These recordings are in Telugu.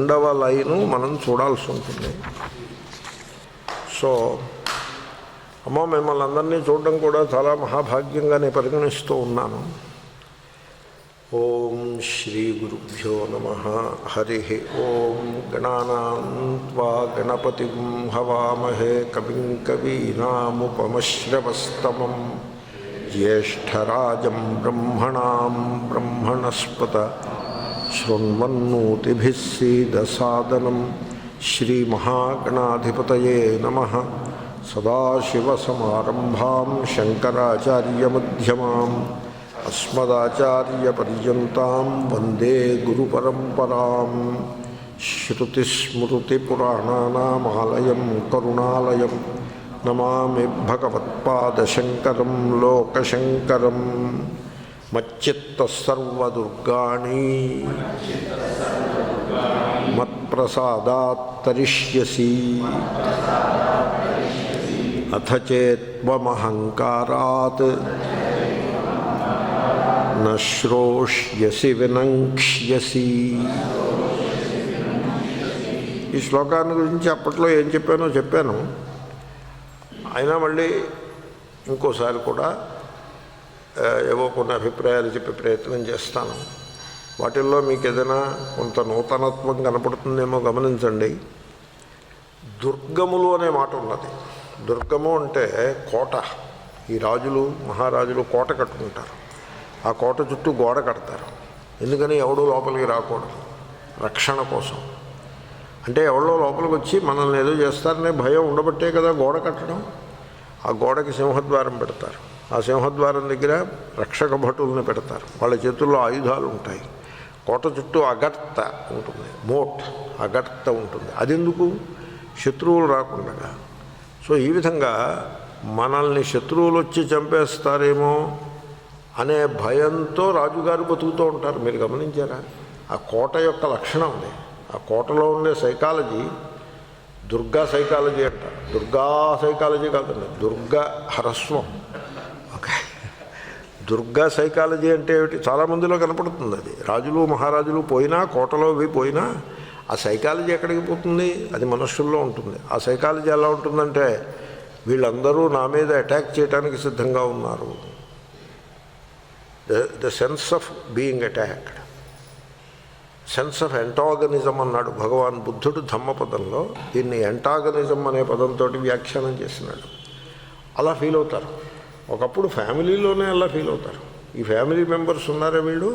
రెండవ లైను మనం చూడాల్సి ఉంటుంది. సో అమ్మ మిమ్మల్ని అందరినీ చూడడం కూడా చాలా మహాభాగ్యంగా నేను పరిగణిస్తూ ఉన్నాను. ఓం శ్రీ గురుభ్యో నమః. హరి ఓం. గణానాం త్వా గణపతిం హవామహే కవిం కవీనాముపమశ్రవస్తమం జ్యేష్ఠరాజం బ్రహ్మణాం బ్రహ్మణస్పత శృణ్వన్నోతిభిः సీదసాదనం. శ్రీమహాగణాధిపతయే నమః. సదాశివసమారంభాం శంకరాచార్యమధ్యమాం అస్మదాచార్యపర్యంతాం వందే గురుపరంపరాం. శ్రుతిస్మృతిపురాణానామాలయం కరుణాలయం నమామి భగవత్పాదశంకరం లోకశంకరం. మచ్చిత్తసర్వదుర్గాణి మత్ప్రసాదాత్ తరిష్యసి అథ చేత్వమహంకారాత్ న శ్రోష్యసి వినంక్ష్యసి. ఈ శ్లోకాన్ని గురించి అప్పట్లో ఏం చెప్పానో చెప్పాను. అయినా మళ్ళీ ఇంకోసారి కూడా ఏవో కొన్ని అభిప్రాయాలు చెప్పే ప్రయత్నం చేస్తాను. వాటిల్లో మీకు ఏదైనా కొంత నూతనత్వం కనపడుతుందేమో గమనించండి. దుర్గములు అనే మాట ఉన్నది. దుర్గము అంటే కోట. ఈ రాజులు మహారాజులు కోట కట్టుకుంటారు. ఆ కోట చుట్టూ గోడ కడతారు. ఎందుకని? ఎవడో లోపలికి రాకూడదు, రక్షణ కోసం. అంటే ఎవరో లోపలికి వచ్చి మనల్ని ఏదో చేస్తారనే భయం ఉండబట్టే కదా గోడ కట్టడం. ఆ గోడకి సింహద్వారం పెడతారు. ఆ సింహద్వారం దగ్గర రక్షక భటుల్ని పెడతారు. వాళ్ళ చేతుల్లో ఆయుధాలు ఉంటాయి. కోట చుట్టూ అగర్త ఉంటుంది, మోట్ అగర్త ఉంటుంది. అదెందుకు? శత్రువులు రాకుండా. సో ఈ విధంగా మనల్ని శత్రువులు వచ్చి చంపేస్తారేమో అనే భయంతో రాజుగారు బతుకుతూ ఉంటారు. మీరు గమనించారా? ఆ కోట యొక్క లక్షణం అది. ఆ కోటలో ఉండే సైకాలజీ దుర్గా సైకాలజీ అంటారు. దుర్గా సైకాలజీ కాదండి, దుర్గా హరస్వం. ఓకే, దుర్గా సైకాలజీ అంటే ఏమిటి? చాలామందిలో కనపడుతుంది అది. రాజులు మహారాజులు పోయినా, కోటలో పోయినా ఆ సైకాలజీ ఎక్కడికి పోతుంది? అది మనుషుల్లో ఉంటుంది. ఆ సైకాలజీ ఎలా ఉంటుందంటే వీళ్ళందరూ నా మీద అటాక్ చేయడానికి సిద్ధంగా ఉన్నారు. The sense of being attacked, sense of antagonism అన్నాడు భగవాన్ బుద్ధుడు ధమ్మపదంలో. దీన్ని ఎంటాగనిజం అనే పదంతో వ్యాఖ్యానం చేసినాడు. అలా ఫీల్ అవుతారు. ఒకప్పుడు ఫ్యామిలీలోనే అలా ఫీల్ అవుతారు. ఈ ఫ్యామిలీ మెంబర్స్ ఉన్నారే వీళ్ళు,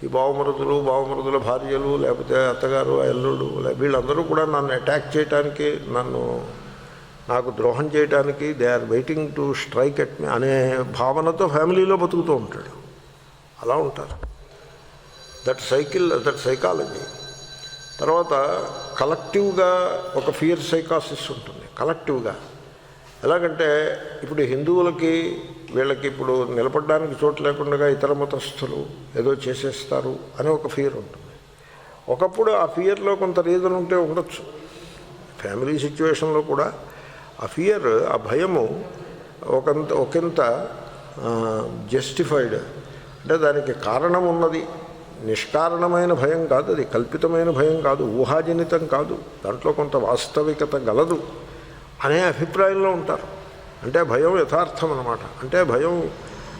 ఈ బావమరుదులు, బావమరుదుల భార్యలు, లేకపోతే అత్తగారు, అల్లుడు, వీళ్ళందరూ కూడా నన్ను అటాక్ చేయడానికి, నాకు ద్రోహం చేయడానికి they are waiting to strike at me అనే భావనతో ఫ్యామిలీలో బతుకుతూ ఉంటాడు. అలా ఉంటారు. That psychology. తర్వాత కలెక్టివ్గా ఒక ఫియర్ సైకాసిస్ ఉంటుంది. కలెక్టివ్గా ఎలాగంటే ఇప్పుడు హిందువులకి వీళ్ళకి ఇప్పుడు నిలబడడానికి చోటు లేకుండా ఇతర మతస్థులు ఏదో చేసేస్తారు అని ఒక ఫియర్ ఉంటుంది. ఒకప్పుడు ఆ ఫియర్లో కొంత రీజన్ ఉంటే ఉండొచ్చు. ఫ్యామిలీ సిచ్యువేషన్లో కూడా ఆ ఫియర్, ఆ భయము ఒకంత జస్టిఫైడ్. అంటే దానికి కారణం ఉన్నది. నిష్కారణమైన భయం కాదు, అది కల్పితమైన భయం కాదు, ఊహాజనితం కాదు, దాంట్లో కొంత వాస్తవికత గలదు అనే అభిప్రాయంలో ఉంటారు. అంటే భయం యథార్థం అన్నమాట. అంటే భయం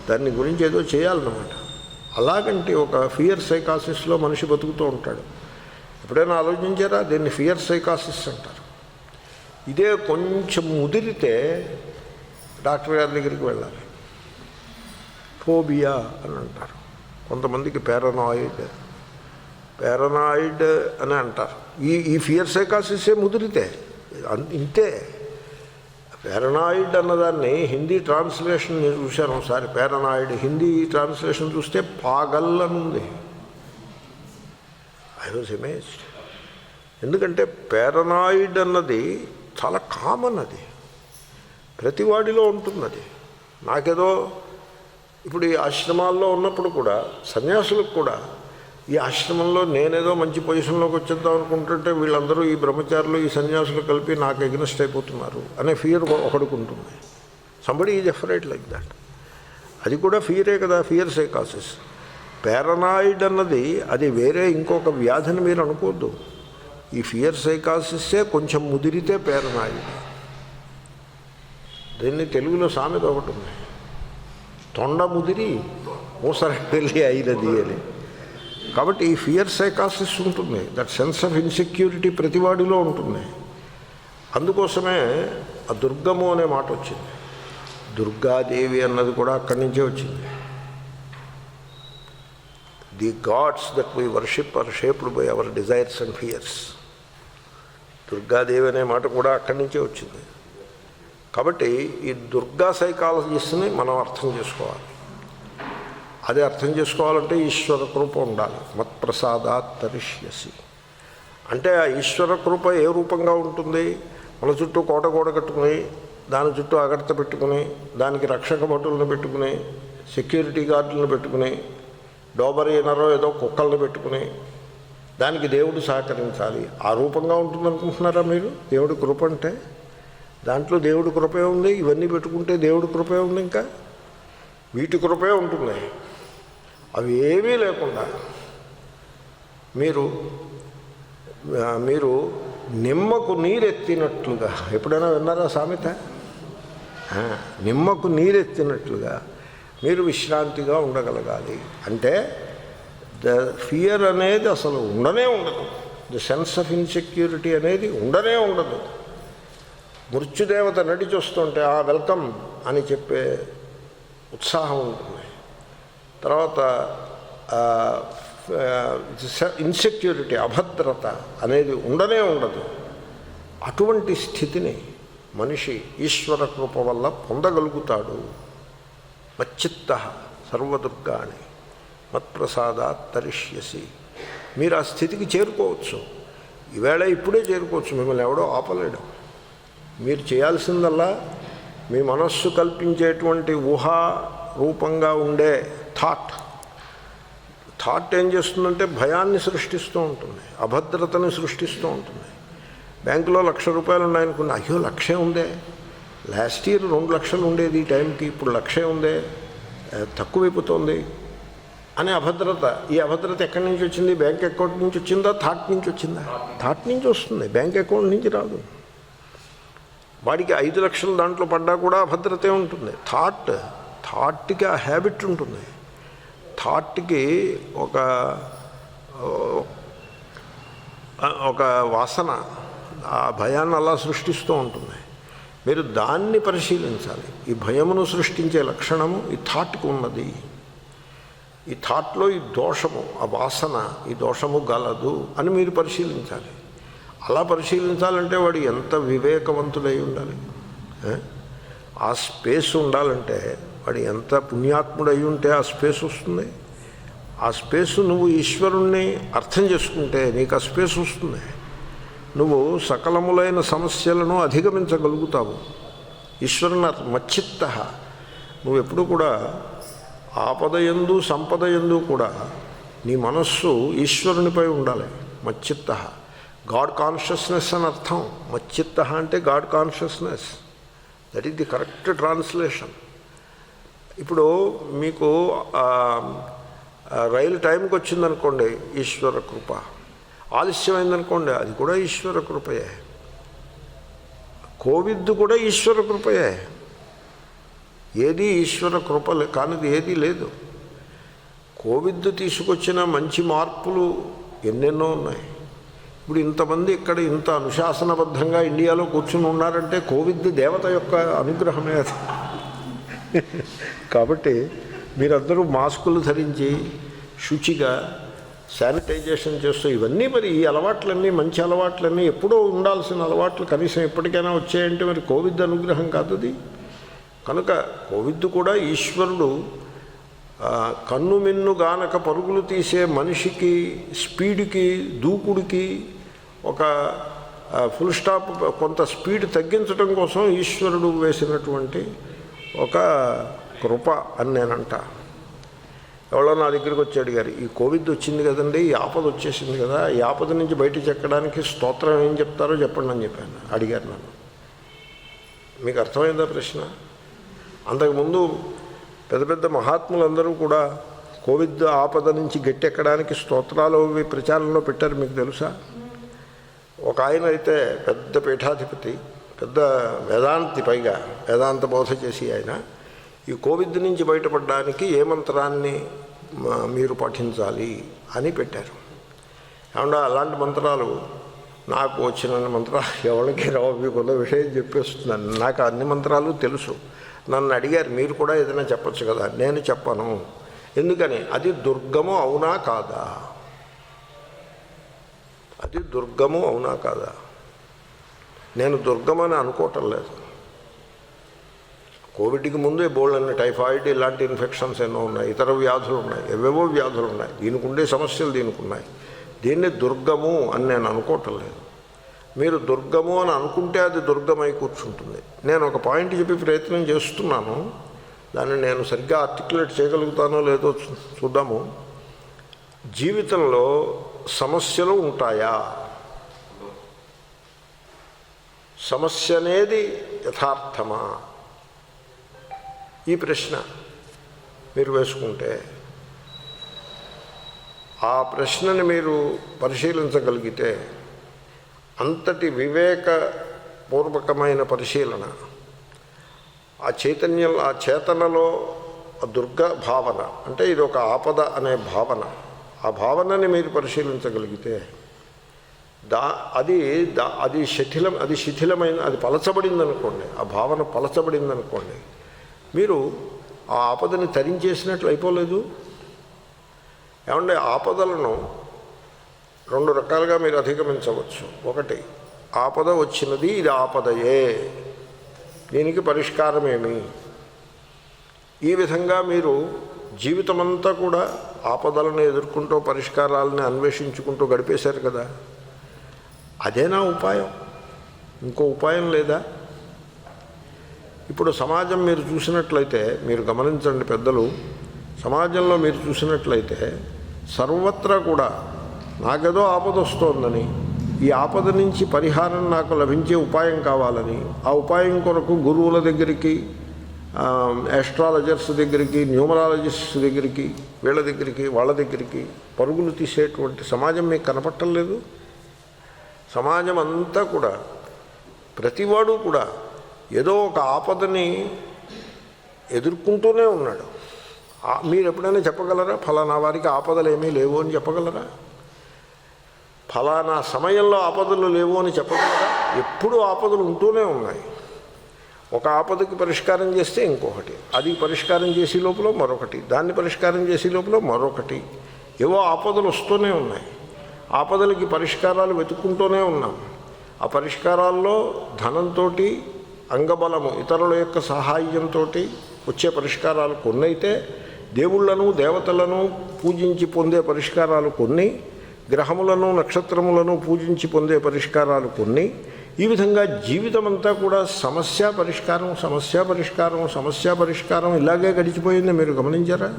దాన్ని గురించి ఏదో చేయాలన్నమాట. అలాగంటే ఒక ఫియర్ సైకాసిస్లో మనిషి బతుకుతూ ఉంటాడు. ఎప్పుడైనా ఆలోచించారా? దీన్ని ఫియర్ సైకాసిస్ అంటారు. ఇదే కొంచెం ముదిరితే డాక్టర్ గారి దగ్గరికి వెళ్ళాలి. ఫోబియా అని అంటారు. కొంతమందికి పారనాయిడ్ అని అంటారు. ఈ ఫియర్ సైకాసిసే ముదిరితే ఇంతే. పారనాయిడ్ అన్నదాన్ని హిందీ ట్రాన్స్లేషన్ నేను చూశాను ఒకసారి. పారనాయిడ్ హిందీ ట్రాన్స్లేషన్ చూస్తే పాగల్ అని ఉంది. I was amazed. ఎందుకంటే పారనాయిడ్ అన్నది చాలా కామన్. అది ప్రతివాడిలో ఉంటుంది. అది నాకేదో ఇప్పుడు ఈ ఆశ్రమాల్లో ఉన్నప్పుడు కూడా సన్యాసులకు కూడా ఈ ఆశ్రమంలో నేనేదో మంచి పొజిషన్లోకి వచ్చేద్దాం అనుకుంటుంటే వీళ్ళందరూ ఈ బ్రహ్మచారులు ఈ సన్యాసులు కలిపి నాకు ఎగ్నెస్ట్ అయిపోతున్నారు అనే ఫియర్ ఒకడికి ఉంటుంది. Somebody is afraid like that. అది కూడా ఫియరే కదా, ఫియర్ సైకాసిస్. పారనాయిడ్ అన్నది అది వేరే ఇంకొక వ్యాధిని మీరు అనుకోవద్దు. ఈ ఫియర్ సైకాసిస్సే కొంచెం ముదిరితే పేరనాయుడు. దీన్ని తెలుగులో సామెత ఒకటి ఉంది, తొండ ముదిరి మూసర వెళ్ళి అయినది అని. కాబట్టి ఈ ఫియర్ సైకాసిస్ ఉంటుంది, దట్ సెన్స్ ఆఫ్ ఇన్సెక్యూరిటీ ప్రతివాడిలో ఉంటుంది. అందుకోసమే ఆ దుర్గము అనే మాట వచ్చింది. దుర్గాదేవి అన్నది కూడా అక్కడి నుంచే వచ్చింది. The gods that we worship are shaped by our desires and fears. Durgadevi అనే మాట కూడా అక్కడి నుంచే వచ్చింది. కాబట్టి ఈ దుర్గా సైకాలజిస్ట్ని మనం అర్థం చేసుకోవాలి. అదే అర్థం చేసుకోవాలంటే ఈశ్వర కృప ఉండాలి. మత్ప్రసాదాత్ తరిష్యసి అంటే ఆ ఈశ్వర కృప ఏ రూపంగా ఉంటుంది? మన చుట్టూ కోట కట్టుకుని, దాని చుట్టూ అగడత పెట్టుకుని, దానికి రక్షక భటులను పెట్టుకుని, సెక్యూరిటీ గార్డులను పెట్టుకుని, డోబరీనరో ఏదో కుక్కలను పెట్టుకుని, దానికి దేవుడు సహకరించాలి. ఆ రూపంగా ఉంటుందనుకుంటున్నారా మీరు? దేవుడి కృప అంటే దాంట్లో దేవుడి కృపే ఉంది. ఇవన్నీ పెట్టుకుంటే దేవుడి కృపే ఉంది. ఇంకా వీటి కృపే ఉంటుంది. అవి ఏమీ లేకుండా మీరు నిమ్మకు నీరెత్తినట్లుగా, ఎప్పుడైనా విన్నారా సామెత? నిమ్మకు నీరెత్తినట్లుగా మీరు విశ్రాంతిగా ఉండగలగాలి. అంటే ద ఫియర్ అనేది అసలు ఉండనే ఉండదు. ద సెన్స్ ఆఫ్ ఇన్సెక్యూరిటీ అనేది ఉండనే ఉండదు. మృత్యుదేవత నడిచి వస్తుంటే ఆ వెల్కమ్ అని చెప్పే ఉత్సాహం ఉంటుంది. తర్వాత ఇన్సెక్యూరిటీ, అభద్రత అనేది ఉండనే ఉండదు. అటువంటి స్థితిని మనిషి ఈశ్వర కృప వల్ల పొందగలుగుతాడు. మచ్చిత్త సర్వదుర్గాని మత్ప్రసాదాత్ తరిష్యసి. మీరు ఆ స్థితికి చేరుకోవచ్చు. ఈవేళ ఇప్పుడే చేరుకోవచ్చు. మిమ్మల్ని ఎవడో ఆపలేడు. మీరు చేయాల్సిందల్లా మీ మనస్సు కల్పించేటువంటి ఊహా రూపంగా ఉండే థాట్ ఏం చేస్తుందంటే భయాన్ని సృష్టిస్తూ ఉంటుంది, అభద్రతని సృష్టిస్తూ ఉంటుంది. బ్యాంకులో 1,00,000 రూపాయలు ఉన్నాయనుకున్నా, అయ్యో 1,00,000 ఉందే, లాస్ట్ ఇయర్ 2,00,000 ఉండేది ఈ టైంకి, ఇప్పుడు 1,00,000 ఉందే, తక్కువైపోతుంది అనే అభద్రత. ఈ అభద్రత ఎక్కడి నుంచి వచ్చింది? బ్యాంక్ అకౌంట్ నుంచి వచ్చిందా? థాట్ నుంచి వచ్చిందా? థాట్ నుంచి వస్తుంది, బ్యాంక్ అకౌంట్ నుంచి రాదు. వాడికి 5,00,000 దాంట్లో పడ్డా కూడా అభద్రతే ఉంటుంది. థాట్కి ఆ హ్యాబిట్ ఉంటుంది. థాట్కి ఒక వాసన ఆ భయాన్ని అలా సృష్టిస్తూ ఉంటుంది. మీరు దాన్ని పరిశీలించాలి. ఈ భయమును సృష్టించే లక్షణము ఈ థాట్కి ఉన్నది. ఈ థాట్లో ఈ దోషము, ఆ వాసన, ఈ దోషము గలదు అని మీరు పరిశీలించాలి. అలా పరిశీలించాలంటే వాడు ఎంత వివేకవంతుడై ఉండాలి. ఆ స్పేస్ ఉండాలంటే వాడు ఎంత పుణ్యాత్ముడై ఉంటే ఆ స్పేస్ వస్తుంది. ఆ స్పేస్ నువ్వు ఈశ్వరుణ్ణి అర్థం చేసుకుంటే నీకు ఆ స్పేస్ వస్తుంది. నువ్వు సకలములైన సమస్యలను అధిగమించగలుగుతావు. ఈశ్వరుని మచ్చిత్త. నువ్వు ఎప్పుడు కూడా ఆపదయందు సంపదయందు కూడా నీ మనస్సు ఈశ్వరునిపై ఉండాలి. మచ్చిత్త, గాడ్ కాన్షియస్నెస్ అని అర్థం. మచ్చిత్త అంటే God consciousness. That is the correct translation. ఇప్పుడు మీకు రైలు టైంకి వచ్చిందనుకోండి, ఈశ్వర కృప. ఆలస్యమైందనుకోండి, అది కూడా ఈశ్వర కృపయే. కోవిడ్ కూడా ఈశ్వర కృపయే. ఏది ఈశ్వర కృప కానిది ఏదీ లేదు. కోవిడ్ తీసుకొచ్చిన మంచి మార్పులు ఎన్నెన్నో ఉన్నాయి. ఇప్పుడు ఇంతమంది ఇక్కడ ఇంత అనుశాసనబద్ధంగా ఇండియాలో కూర్చుని ఉన్నారంటే కోవిడ్ దేవత యొక్క అనుగ్రహమే అది. కాబట్టి మీరందరూ మాస్కులు ధరించి శుచిగా శానిటైజేషన్ చేస్తూ ఇవన్నీ, మరి ఈ అలవాట్లన్నీ మంచి అలవాట్లన్నీ ఎప్పుడో ఉండాల్సిన అలవాట్లు కనీసం ఎప్పటికైనా వచ్చాయంటే మరి కోవిడ్ అనుగ్రహం కాదు అది. కనుక కోవిడ్ కూడా ఈశ్వరుడు కన్ను మిన్ను గానక పరుగులు తీసే మనిషికి స్పీడ్కి, దూకుడికి ఒక ఫుల్ స్టాప్, కొంత స్పీడ్ తగ్గించడం కోసం ఈశ్వరుడు వేసినటువంటి ఒక కృప అని నేనంట. ఎవరో నా దగ్గరికి వచ్చి అడిగారు, ఈ కోవిడ్ వచ్చింది కదండి, ఈ ఆపద వచ్చేసింది కదా, ఈ ఆపద నుంచి బయట చెక్కడానికి స్తోత్రం ఏం చెప్తారో చెప్పండి అని చెప్పాను. అడిగారు నన్ను. మీకు అర్థమైందా ప్రశ్న? అంతకుముందు పెద్ద పెద్ద మహాత్ములందరూ కూడా కోవిడ్ ఆపద నుంచి గట్టెక్కడానికి స్తోత్రాలు ప్రచారంలో పెట్టారు. మీకు తెలుసా? ఒక ఆయన అయితే పెద్ద పీఠాధిపతి, పెద్ద వేదాంతి, పైగా వేదాంత బోధ చేసి ఆయన ఈ కోవిడ్ నుంచి బయటపడడానికి ఏ మంత్రాన్ని మీరు పఠించాలి అని పెట్టారు. ఏమన్నా అలాంటి మంత్రాలు నాకు వచ్చిన మంత్రాలు ఎవరికి రావు, మీకున్న విషయం చెప్పేస్తున్నాను. నాకు అన్ని మంత్రాలు తెలుసు. నన్ను అడిగారు మీరు కూడా ఏదైనా చెప్పచ్చు కదా. నేను చెప్పను. ఎందుకని? అది దుర్గము అవునా కాదా? అది దుర్గము అవునా కాదా? నేను దుర్గమని అనుకోవటం లేదు. కోవిడ్కి ముందే బోల్డ్ టైఫాయిడ్ ఇలాంటి ఇన్ఫెక్షన్స్ ఎన్నో ఉన్నాయి, ఇతర వ్యాధులు ఉన్నాయి, ఏవేవో వ్యాధులు ఉన్నాయి, దీనికి ఉండే సమస్యలు దీనికి ఉన్నాయి. దీన్ని దుర్గము అని నేను అనుకోవటం లేదు. మీరు దుర్గము అని అనుకుంటే అది దుర్గమై కూర్చుంటుంది. నేను ఒక పాయింట్ చెప్పి ప్రయత్నం చేస్తున్నాను, దాన్ని నేను సరిగ్గా ఆర్టికులేట్ చేయగలుగుతానో లేదో చూద్దాము. జీవితంలో సమస్యలు ఉంటాయా? సమస్య అనేది యథార్థమా? ఈ ప్రశ్న మీరు వేసుకుంటే ఆ ప్రశ్నని మీరు పరిశీలించగలిగితే అంతటి వివేకపూర్వకమైన పరిశీలన, ఆ చైతన్యం, ఆ చేతనలో ఆ దుర్గ భావన, అంటే ఇది ఒక ఆపద అనే భావన, ఆ భావనని మీరు పరిశీలించగలిగితే అది శిథిలమైన, అది పలచబడిందనుకోండి, ఆ భావన పలచబడిందనుకోండి, మీరు ఆ ఆపదని తరించేసినట్లు అయిపోలేదు. ఏమంటే ఆపదలను రెండు రకాలుగా మీరు అధిగమించవచ్చు. ఒకటి, ఆపద వచ్చినది, ఇది ఆపదయే, దీనికి పరిష్కారమేమి? ఈ విధంగా మీరు జీవితమంతా కూడా ఆపదలను ఎదుర్కొంటూ పరిష్కారాలను అన్వేషించుకుంటూ గడిపేశారు కదా. అదేనా ఉపాయం? ఇంకో ఉపాయం లేదా? ఇప్పుడు సమాజం మీరు చూసినట్లయితే, మీరు గమనించండి పెద్దలు, సమాజంలో మీరు చూసినట్లయితే సర్వత్రా కూడా నాకేదో ఆపద వస్తోందని, ఈ ఆపద నుంచి పరిహారం నాకు లభించే ఉపాయం కావాలని, ఆ ఉపాయం కొరకు గురువుల దగ్గరికి, ఆస్ట్రాలజర్స్ దగ్గరికి, న్యూమరాలజిస్ట్ దగ్గరికి, వీళ్ళ దగ్గరికి వాళ్ళ దగ్గరికి పరుగులు తీసేటువంటి సమాజం మీకు కనపట్టలేదు. సమాజం అంతా కూడా ప్రతివాడు కూడా ఏదో ఒక ఆపదని ఎదుర్కొంటూనే ఉన్నాడు. మీరు ఎప్పుడైనా చెప్పగలరా ఫలానా వారికి ఆపదలు ఏమీ లేవు అని చెప్పగలరా? ఫలానా సమయంలో ఆపదలు లేవు అని చెప్పగలరా? ఎప్పుడూ ఆపదలు ఉంటూనే ఉన్నాయి. ఒక ఆపదకి పరిష్కారం చేస్తే ఇంకొకటి, అది పరిష్కారం చేసే లోపల మరొకటి, దాన్ని పరిష్కారం చేసే లోపల మరొకటి, ఏవో ఆపదలు వస్తూనే ఉన్నాయి. ఆపదలకి పరిష్కారాలు వెతుక్కుంటూనే ఉన్నాం. ఆ పరిష్కారాల్లో ధనంతో, అంగబలము, ఇతరుల యొక్క సహాయంతో వచ్చే పరిష్కారాలు కొన్ని అయితే, దేవుళ్లను దేవతలను పూజించి పొందే పరిష్కారాలు కొన్ని, గ్రహములను నక్షత్రములను పూజించి పొందే పరిష్కారాలు కొన్ని. ఈ విధంగా జీవితం అంతా కూడా సమస్య పరిష్కారం, సమస్య పరిష్కారం, సమస్య పరిష్కారం ఇలాగే గడిచిపోయింది. మీరు గమనించారా?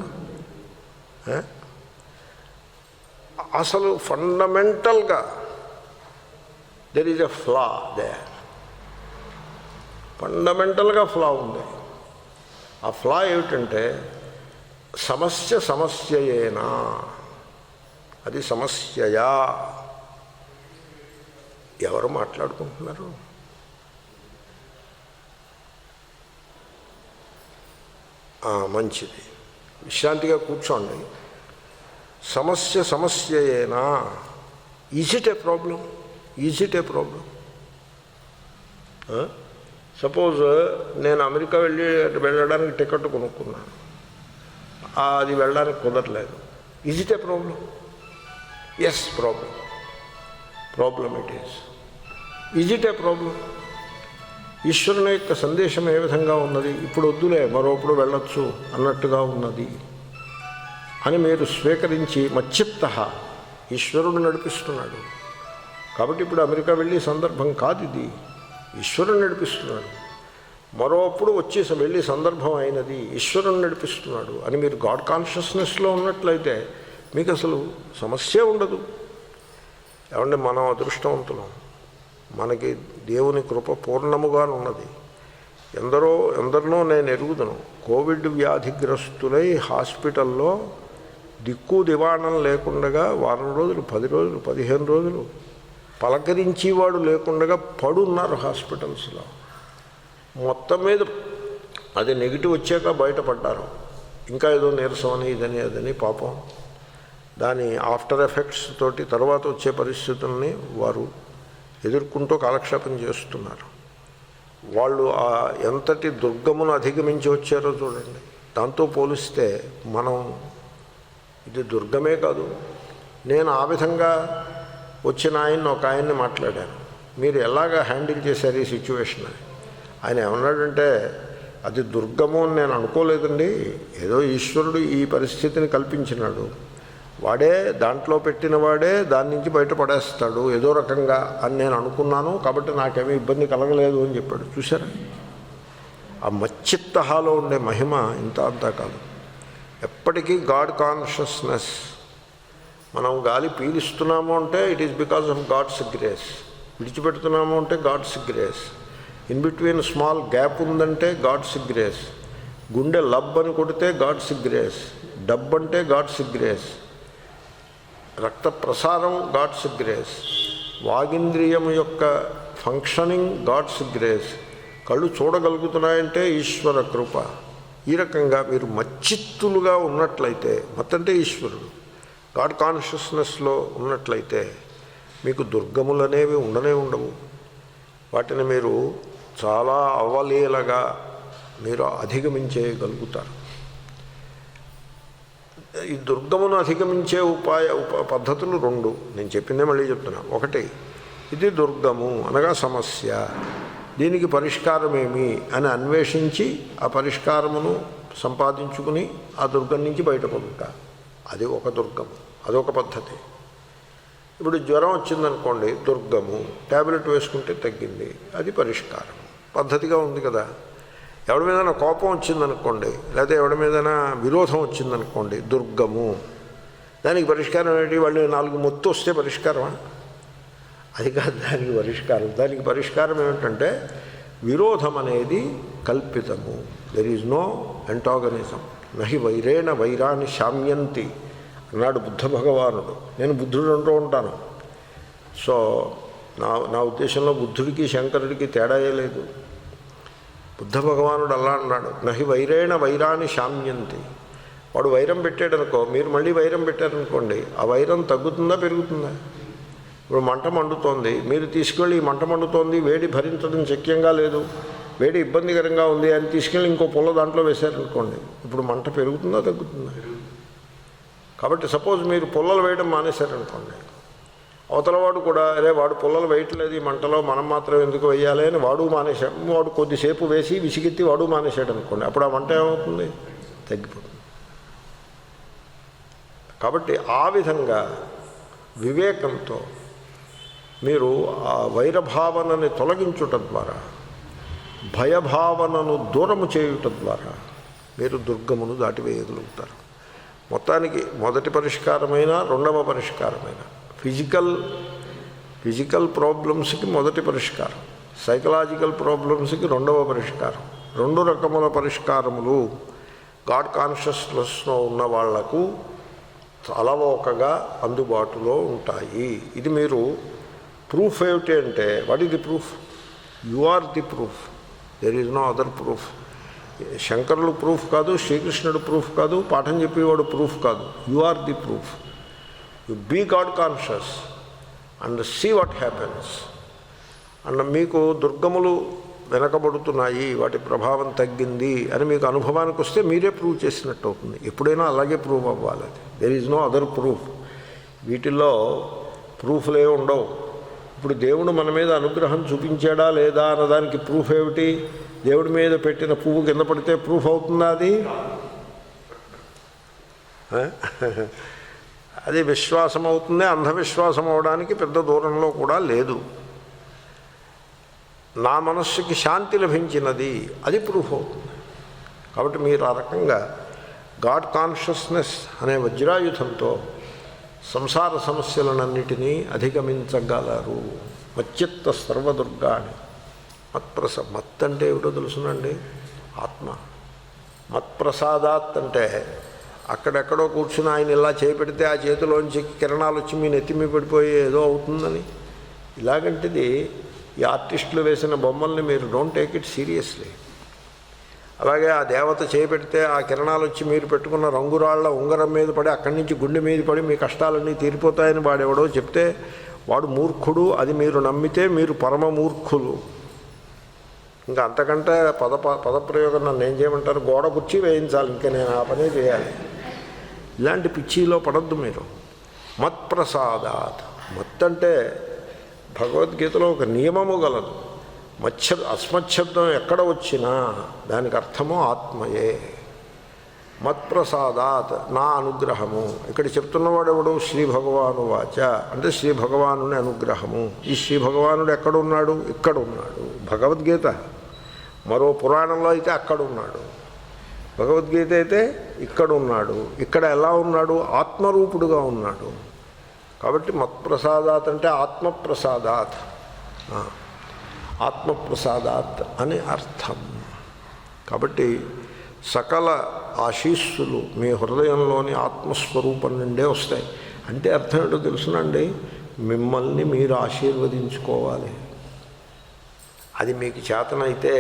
అసలు ఫండమెంటల్గా దెర్ ఈజ్ ఎ ఫ్లా దేర్. ఫండమెంటల్గా ఫ్లా ఉంది. ఆ ఫ్లా ఏమిటంటే సమస్యయేనా, అది సమస్యయా? ఎవరు మాట్లాడుకుంటున్నారు? మంచిది, విశ్రాంతిగా కూర్చోండి. సమస్యయేనా? Is it a problem? Is it a problem? Suppose నేను అమెరికా వెళ్ళడానికి టికెట్ కొనుక్కున్నాను, అది వెళ్ళడానికి కుదరలేదు. Is it a problem? Yes, problem it is. Is it a problem? ఈశ్వరుని యొక్క సందేశం ఏ విధంగా ఉన్నది? ఇప్పుడు వద్దులే, మరోప్పుడు వెళ్ళొచ్చు అన్నట్టుగా ఉన్నది అని మీరు స్వీకరించి మచ్చిత్త ఈశ్వరుడు నడిపిస్తున్నాడు కాబట్టి ఇప్పుడు అమెరికా వెళ్ళే సందర్భం కాదు ఇది, ఈశ్వరుడు నడిపిస్తున్నాడు. మరోప్పుడు వచ్చేసి వెళ్ళే సందర్భం అయినది, ఈశ్వరుడు నడిపిస్తున్నాడు అని మీరు గాడ్ కాన్షియస్నెస్లో ఉన్నట్లయితే మీకు అసలు సమస్య ఉండదు. ఏమంటే మనం అదృష్టవంతులం, మనకి దేవుని కృప పూర్ణముగా ఉన్నది. ఎందరినో నేను ఎరుగుదును, కోవిడ్ వ్యాధిగ్రస్తులై హాస్పిటల్లో దిక్కు దివాణం లేకుండగా వారం రోజులు, 10 రోజులు, 15 రోజులు పలకరించేవాడు లేకుండా పడున్నారు హాస్పిటల్స్లో. మొత్తం మీద అది నెగిటివ్ వచ్చాక బయటపడ్డారు. ఇంకా ఏదో నీరసమని ఇదని అదని పాపం దాని ఆఫ్టర్ ఎఫెక్ట్స్ తోటి తర్వాత వచ్చే పరిస్థితుల్ని వారు ఎదుర్కొంటూ కాలక్షేపం చేస్తున్నారు. వాళ్ళు ఎంతటి దుర్గమును అధిగమించి వచ్చారో చూడండి. దాంతో పోలిస్తే మనం ఇది దుర్గమే కాదు. నేను ఆ విధంగా వచ్చిన ఒక ఆయన్ని మాట్లాడాను, మీరు ఎలాగా హ్యాండిల్ చేశారు ఈ సిచ్యువేషన్ అని. ఆయన ఏమన్నాడంటే, అది దుర్గము అని నేను అనుకోలేదండి, ఏదో ఈశ్వరుడు ఈ పరిస్థితిని కల్పించినాడు, వాడే దాంట్లో పెట్టిన వాడే దాని నుంచి బయటపడేస్తాడు ఏదో రకంగా అని నేను అనుకున్నాను, కాబట్టి నాకేమీ ఇబ్బంది కలగలేదు అని చెప్పాడు. చూసారా, ఆ మచ్చిత్తహాలో ఉండే మహిమ ఇంత అంతా కాదు. ఎప్పటికీ గాడ్ కాన్షియస్నెస్. మనం గాలి పీలిస్తున్నాము అంటే it is because of God's grace, విడిచిపెడుతున్నాము అంటే God's grace, in between small gap ఉందంటే గాడ్స్ గ్రేస్, గుండె లబ్ అని కొడితే గాడ్స్ గ్రేస్, డబ్ అంటే గాడ్స్ గ్రేస్, రక్త ప్రసారం గాడ్స్ గ్రేస్, వాగింద్రియం యొక్క ఫంక్షనింగ్ గాడ్స్ గ్రేస్, కళ్ళు చూడగలుగుతున్నాయంటే ఈశ్వర కృప. ఈ రకంగా మీరు మచ్చిత్తులుగా ఉన్నట్లయితే, మత్తంటే ఈశ్వరుడు, గాడ్ కాన్షియస్నెస్లో ఉన్నట్లయితే మీకు దుర్గములు అనేవి ఉండవు. వాటిని మీరు చాలా అవలీలగా మీరు అధిగమించేయగలుగుతారు. ఈ దుర్గమును అధిగమించే పద్ధతులు రెండు నేను చెప్పిందే మళ్ళీ చెప్తున్నా. ఒకటి, ఇది దుర్గము అనగా సమస్య, దీనికి పరిష్కారం ఏమి అని అన్వేషించి ఆ పరిష్కారమును సంపాదించుకుని ఆ దుర్గం నుంచి బయటపడుట, అది ఒక దుర్గము, అదొక పద్ధతి. ఇప్పుడు జ్వరం వచ్చిందనుకోండి, దుర్గము, ట్యాబ్లెట్ వేసుకుంటే తగ్గింది, అది పరిష్కారం, పద్ధతిగా ఉంది కదా. ఎవడి మీదైనా కోపం వచ్చిందనుకోండి, లేకపోతే ఎవడి మీదైనా విరోధం వచ్చిందనుకోండి, దుర్గము, దానికి పరిష్కారం ఏంటి? వాళ్ళు 4 మొత్తు వస్తే పరిష్కారమా? అది కాదు దానికి పరిష్కారం. దానికి పరిష్కారం ఏమిటంటే విరోధం అనేది కల్పితము. There is no antagonism. నహి వైరేణ వైరాన్ని శామ్యంతి అన్నాడు బుద్ధ భగవానుడు. నేను బుద్ధుడు అంటూ ఉంటాను. సో నా ఉద్దేశంలో బుద్ధుడికి శంకరుడికి తేడాయే లేదు. బుద్ధ భగవానుడు అలా అన్నాడు, నహి వైరేణ వైరాన్ని శామ్యంతి. వాడు వైరం పెట్టాడనుకో, మీరు మళ్ళీ వైరం పెట్టారనుకోండి, ఆ వైరం తగ్గుతుందా పెరుగుతుందా? ఇప్పుడు మంట మండుతోంది, మీరు తీసుకెళ్ళి ఈ మంట మండుతోంది, వేడి భరించడం శక్యంగా లేదు, వేడి ఇబ్బందికరంగా ఉంది అని తీసుకెళ్ళి ఇంకో పుల్ల దాంట్లో వేశారనుకోండి, ఇప్పుడు మంట పెరుగుతుందా తగ్గుతుందా? కాబట్టి సపోజ్ మీరు పుల్లలు వేయడం మానేశారనుకోండి, అవతలవాడు కూడా అరే వాడు పుల్లలు వేయట్లేదు ఈ మంటలో, మనం మాత్రం ఎందుకు వేయాలి అని వాడు మానేశాడు. వాడు కొద్దిసేపు వేసి విసిగెత్తి వాడు మానేశాడు అనుకోండి, అప్పుడు ఆ మంట ఏమవుతుంది? తగ్గిపోతుంది. కాబట్టి ఆ విధంగా వివేకంతో మీరు ఆ వైరభావనని తొలగించుట ద్వారా, భయభావనను దూరము చేయుట ద్వారా మీరు దుర్గమును దాటివేయగలుగుతారు. మొత్తానికి మొదటి పరిష్కారమైన, రెండవ పరిష్కారమైన ఫిజికల్ ప్రాబ్లమ్స్కి మొదటి పరిష్కారం, సైకలాజికల్ ప్రాబ్లమ్స్కి రెండవ పరిష్కారం. 2 రకముల పరిష్కారములు గాడ్ కాన్షియస్నెస్లో ఉన్న వాళ్లకు అలవోకగా అందుబాటులో ఉంటాయి. ఇది మీరు ప్రూఫ్ ఏమిటి అంటే, what is the proof? You are the proof, there is no other proof. శంకరులు ప్రూఫ్ కాదు, శ్రీకృష్ణుడు ప్రూఫ్ కాదు, పాఠం చెప్పేవాడు ప్రూఫ్ కాదు. You are the proof. You be God conscious and see what happens. And మీకు దుర్గములు వెనకబడుతున్నాయి, వాటి ప్రభావం తగ్గింది అని మీకు అనుభవానికి వస్తే మీరే ప్రూవ్ చేసినట్టు అవుతుంది. ఎప్పుడైనా అలాగే ప్రూవ్ అవ్వాలి. అది there is no other proof. వీటిల్లో ప్రూఫ్లే ఉండవు. ఇప్పుడు దేవుడు మన మీద అనుగ్రహం చూపించాడా లేదా అన్నదానికి ప్రూఫ్ ఏమిటి? దేవుడి మీద పెట్టిన పువ్వు కింద పడితే ప్రూఫ్ అవుతుందా? అది విశ్వాసం అవుతుంది. అంధవిశ్వాసం అవడానికి పెద్ద దూరంలో కూడా లేదు. నా మనస్సుకి శాంతి లభించినది, అది ప్రూఫ్ అవుతుంది. కాబట్టి మీరు ఆ రకంగా గాడ్ కాన్షియస్నెస్ అనే వజ్రాయుధంతో సంసార సమస్యలనన్నిటినీ అధిగమించగలరు. మచ్చిత్త సర్వదుర్గాని. మత్ అంటే ఏమిటో తెలుసునండి? ఆత్మ. మత్ప్రసాదాత్ అంటే అక్కడెక్కడో కూర్చుని ఆయన ఇలా చేపెడితే ఆ చేతిలోంచి కిరణాలు వచ్చి మీ నెత్తిమి పడిపోయి ఏదో అవుతుందని ఇలాగంటిది ఈ ఆర్టిస్టులు వేసిన బొమ్మల్ని మీరు డోంట్ టేక్ ఇట్ సీరియస్లీ. అలాగే ఆ దేవత చేపెడితే ఆ కిరణాలు వచ్చి మీరు పెట్టుకున్న రంగురాళ్ల ఉంగరం మీద పడి అక్కడి నుంచి గుండె మీద పడి మీ కష్టాలన్నీ తీరిపోతాయని వాడెవడో చెప్తే వాడు మూర్ఖుడు. అది మీరు నమ్మితే మీరు పరమ మూర్ఖులు. ఇంకా అంతకంటే పదప్రయోగం నన్ను ఏం చేయమంటారు? గోడ కుర్చీ వేయించాలి, ఇంకా నేను ఆ పనే చేయాలి. ఇలాంటి పిచ్చిలో పడద్దు మీరు. మత్ప్రసాదాత్. మత్ అంటే భగవద్గీతలో ఒక నియమము గలదు. అస్మశబ్దం ఎక్కడ వచ్చినా దానికి అర్థము ఆత్మయే. మత్ప్రసాదాత్, నా అనుగ్రహము. ఇక్కడ చెప్తున్నవాడు ఎవడు? శ్రీ భగవాను వాచ అంటే శ్రీ భగవానుని అనుగ్రహము. ఈ శ్రీ భగవానుడు ఎక్కడున్నాడు? ఇక్కడ ఉన్నాడు. భగవద్గీత. మరో పురాణంలో అయితే అక్కడ ఉన్నాడు. భగవద్గీత అయితే ఇక్కడ ఉన్నాడు. ఇక్కడ ఎలా ఉన్నాడు? ఆత్మరూపుడుగా ఉన్నాడు. కాబట్టి మత్ప్రసాదాత్ అంటే ఆత్మప్రసాదాత్, ఆత్మప్రసాదాత్ అని అర్థం. కాబట్టి సకల ఆశీస్సులు మీ హృదయంలోని ఆత్మస్వరూపం నుండే వస్తాయి. అంటే అర్థం ఏంటో తెలుసునండి, మిమ్మల్ని మీరు ఆశీర్వదించుకోవాలి. అది మీకు చేతనైతే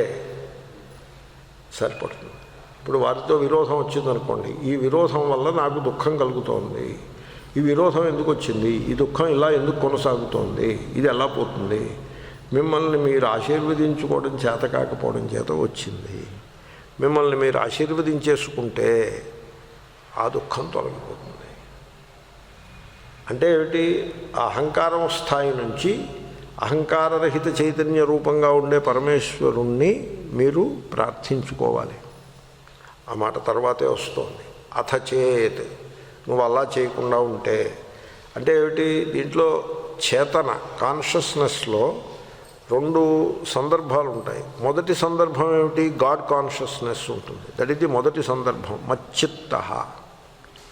సరిపడుతుంది. ఇప్పుడు వారితో విరోధం వచ్చిందనుకోండి, ఈ విరోధం వల్ల నాకు దుఃఖం కలుగుతోంది, ఈ విరోధం ఎందుకు వచ్చింది, ఈ దుఃఖం ఇలా ఎందుకు కొనసాగుతోంది, ఇది ఎలా పోతుంది? మిమ్మల్ని మీరు ఆశీర్వదించుకోవడం చేత కాకపోవడం చేత వచ్చింది. మిమ్మల్ని మీరు ఆశీర్వదించేసుకుంటే ఆ దుఃఖం తొలగిపోతుంది. అంటే ఏమిటి? అహంకారం స్థాయి నుంచి అహంకారరహిత చైతన్య రూపంగా ఉండే పరమేశ్వరుణ్ణి మీరు ప్రార్థించుకోవాలి. ఆ మాట తర్వాతే వస్తుంది. అథ చేత్, నువ్వు అలా చేయకుండా ఉంటే. అంటే ఏమిటి? దీంట్లో చేతన కాన్షియస్నెస్లో రెండు సందర్భాలు ఉంటాయి. మొదటి సందర్భం ఏమిటి? గాడ్ కాన్షియస్నెస్ ఉంటుంది. దట్ ఇది మొదటి సందర్భం. మచ్చిత్త,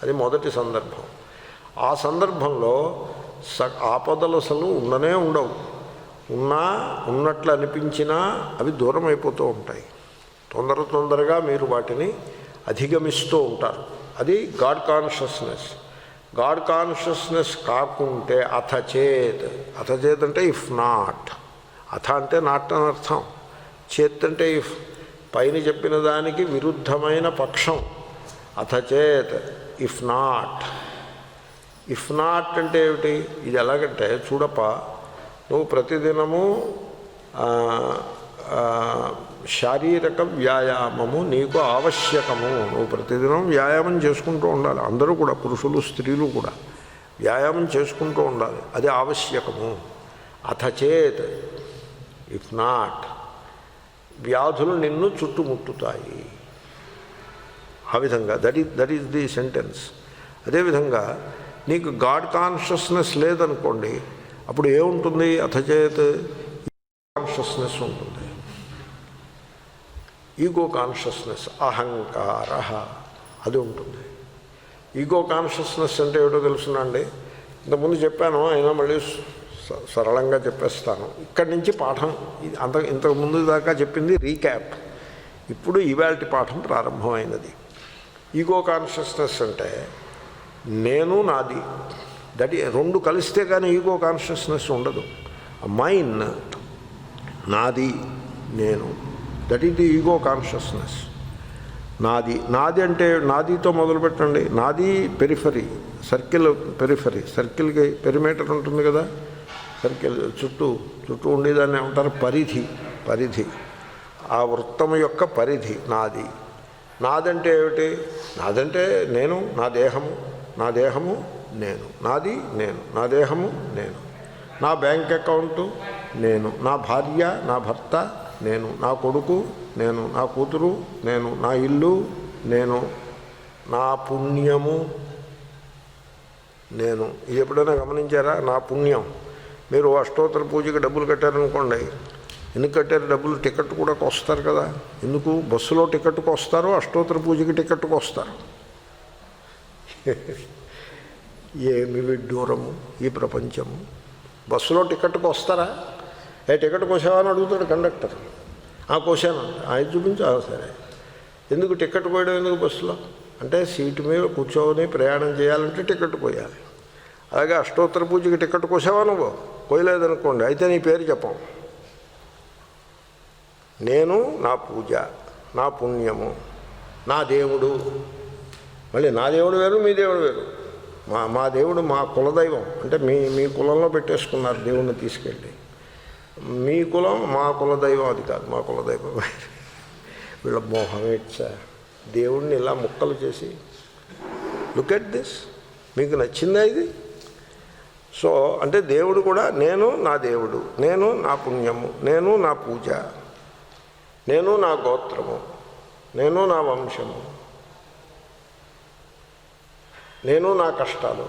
అది మొదటి సందర్భం. ఆ సందర్భంలో ఆపదలు అసలు ఉండనే ఉండవు. ఉన్నట్లు అనిపించినా అవి దూరం అయిపోతూ ఉంటాయి. తొందరగా మీరు వాటిని అధిగమిస్తూ ఉంటారు. అది గాడ్ కాన్షియస్నెస్. గాడ్ కాన్షియస్నెస్ కాకుంటే అథ చేత్. అథ చేత్ అంటే ఇఫ్ నాట్. అథ అంటే నాట్ అని అర్థం. చేత్ అంటే ఇఫ్, పైన చెప్పిన దానికి విరుద్ధమైన పక్షం. అథ చేత్ ఇఫ్ నాట్. ఇఫ్ నాట్ అంటే ఏమిటి? ఇది ఎలాగంటే చూడప్ప, నువ్వు ప్రతిదినము శారీరక వ్యాయామము నీకు ఆవశ్యకము. నువ్వు ప్రతిదినం వ్యాయామం చేసుకుంటూ ఉండాలి. అందరూ కూడా, పురుషులు స్త్రీలు కూడా వ్యాయామం చేసుకుంటూ ఉండాలి. అది ఆవశ్యకము. అథ చేత్ ఇఫ్ నాట్, వ్యాధులు నిన్ను చుట్టుముట్టుతాయి. ఆ విధంగా దట్ ఈజ్ ది సెంటెన్స్. అదేవిధంగా నీకు గాడ్ కాన్షియస్నెస్ లేదనుకోండి, అప్పుడు ఏముంటుంది? అథ చేత్ కాన్షియస్నెస్ ఉంటుంది. ఈగో కాన్షియస్నెస్, అహంకార, అది ఉంటుంది. ఈగో కాన్షియస్నెస్ అంటే ఏమిటో తెలుసునండి. ఇంతకుముందు చెప్పాను, అయినా మళ్ళీ సరళంగా చెప్పేస్తాను. ఇక్కడి నుంచి పాఠం ఇంతకుముందు దాకా చెప్పింది రీక్యాప్. ఇప్పుడు ఇవాల్టి పాఠం ప్రారంభమైనది. ఈగో కాన్షియస్నెస్ అంటే నేను, నాది. రెండు కలిస్తే కానీ ఈగో కాన్షియస్నెస్ ఉండదు. మైండ్, నాది, నేను. That is the ego consciousness. నాది అంటే నాదితో మొదలుపెట్టండి. నాది పెరిఫరీ, సర్కిల్ పెరిఫరీ. సర్కిల్కి పెరిమీటర్ ఉంటుంది కదా, సర్కిల్ చుట్టూ ఉండేదాన్ని ఏమంటారు? పరిధి. ఆ వృత్తము యొక్క పరిధి నాది. నాదంటే ఏమిటి? నాదంటే నేను, నా దేహము నేను. నాది నేను, నా దేహము నేను. నా బ్యాంక్ అకౌంటు నేను, నా భార్య, నా భర్త నేను, నా కొడుకు నేను, నా కూతురు నేను, నా ఇల్లు నేను, నా పుణ్యము నేను. ఇది ఎప్పుడైనా గమనించారా? నా పుణ్యం. మీరు అష్టోత్తర పూజకి డబ్బులు కట్టారనుకోండి, ఎందుకు కట్టారు డబ్బులు? టికెట్ కూడా వస్తారు కదా. ఎందుకు? బస్సులో టికెట్కి వస్తారు, అష్టోత్తర పూజకి టికెట్కి వస్తారు. ఏమి విడ్డూరము ఈ ప్రపంచము. బస్సులో టికెట్కి వస్తారా? టికెట్ కోసావా అని అడుగుతాడు కండక్టర్. కోసాను. ఆయన చూపించా. సరే, ఎందుకు టికెట్ పోయడం? ఎందుకు బస్సులో అంటే సీటు మీద కూర్చొని ప్రయాణం చేయాలంటే టికెట్ పోయాలి. అలాగే అష్టోత్తర పూజకి టికెట్ కోసావా? నువ్వు కోయలేదనుకోండి, అయితే నీ పేరు చెప్పం. నేను, నా పూజ, నా పుణ్యము, నా దేవుడు. మళ్ళీ నా దేవుడు వేరు, మీ దేవుడు వేరు. మా దేవుడు మా కులదైవం. అంటే మీ కులంలో పెట్టేసుకున్నారు దేవుణ్ణి తీసుకెళ్ళి. మీ కులం మా కులదైవం అది కాదు, మా కులదైవం. వీళ్ళ మోహం ఇచ్చా దేవుణ్ణి ఇలా ముక్కలు చేసి. Look at this. మీకు నచ్చిందా ఇది? సో అంటే దేవుడు కూడా నేను నా దేవుడు, నేను నా పుణ్యము, నేను నా పూజ, నేను నా గోత్రము, నేను నా వంశము, నేను నా కష్టాలు,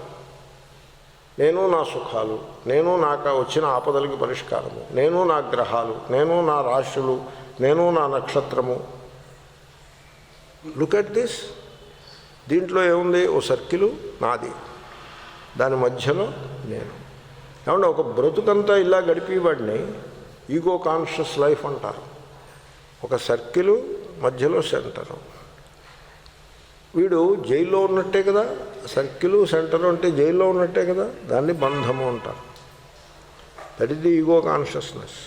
నేను నా సుఖాలు, నేను నాకు వచ్చిన ఆపదలకి పరిష్కారము, నేను నా గ్రహాలు, నేను నా రాశులు, నేను నా నక్షత్రము. Look at this. దీంట్లో ఏముంది? ఓ సర్కిలు నాది, దాని మధ్యలో నేను. ఏమంటే ఒక బ్రతుకంతా ఇలా గడిపేవాడిని ఈగో కాన్షియస్ లైఫ్ అంటారు. ఒక సర్కిలు మధ్యలో సెంటరు. వీడు జైల్లో ఉన్నట్టే కదా. సర్కిలు సెంటరు అంటే జైల్లో ఉన్నట్టే కదా. దాన్ని బంధము అంటారు. That is the ego consciousness.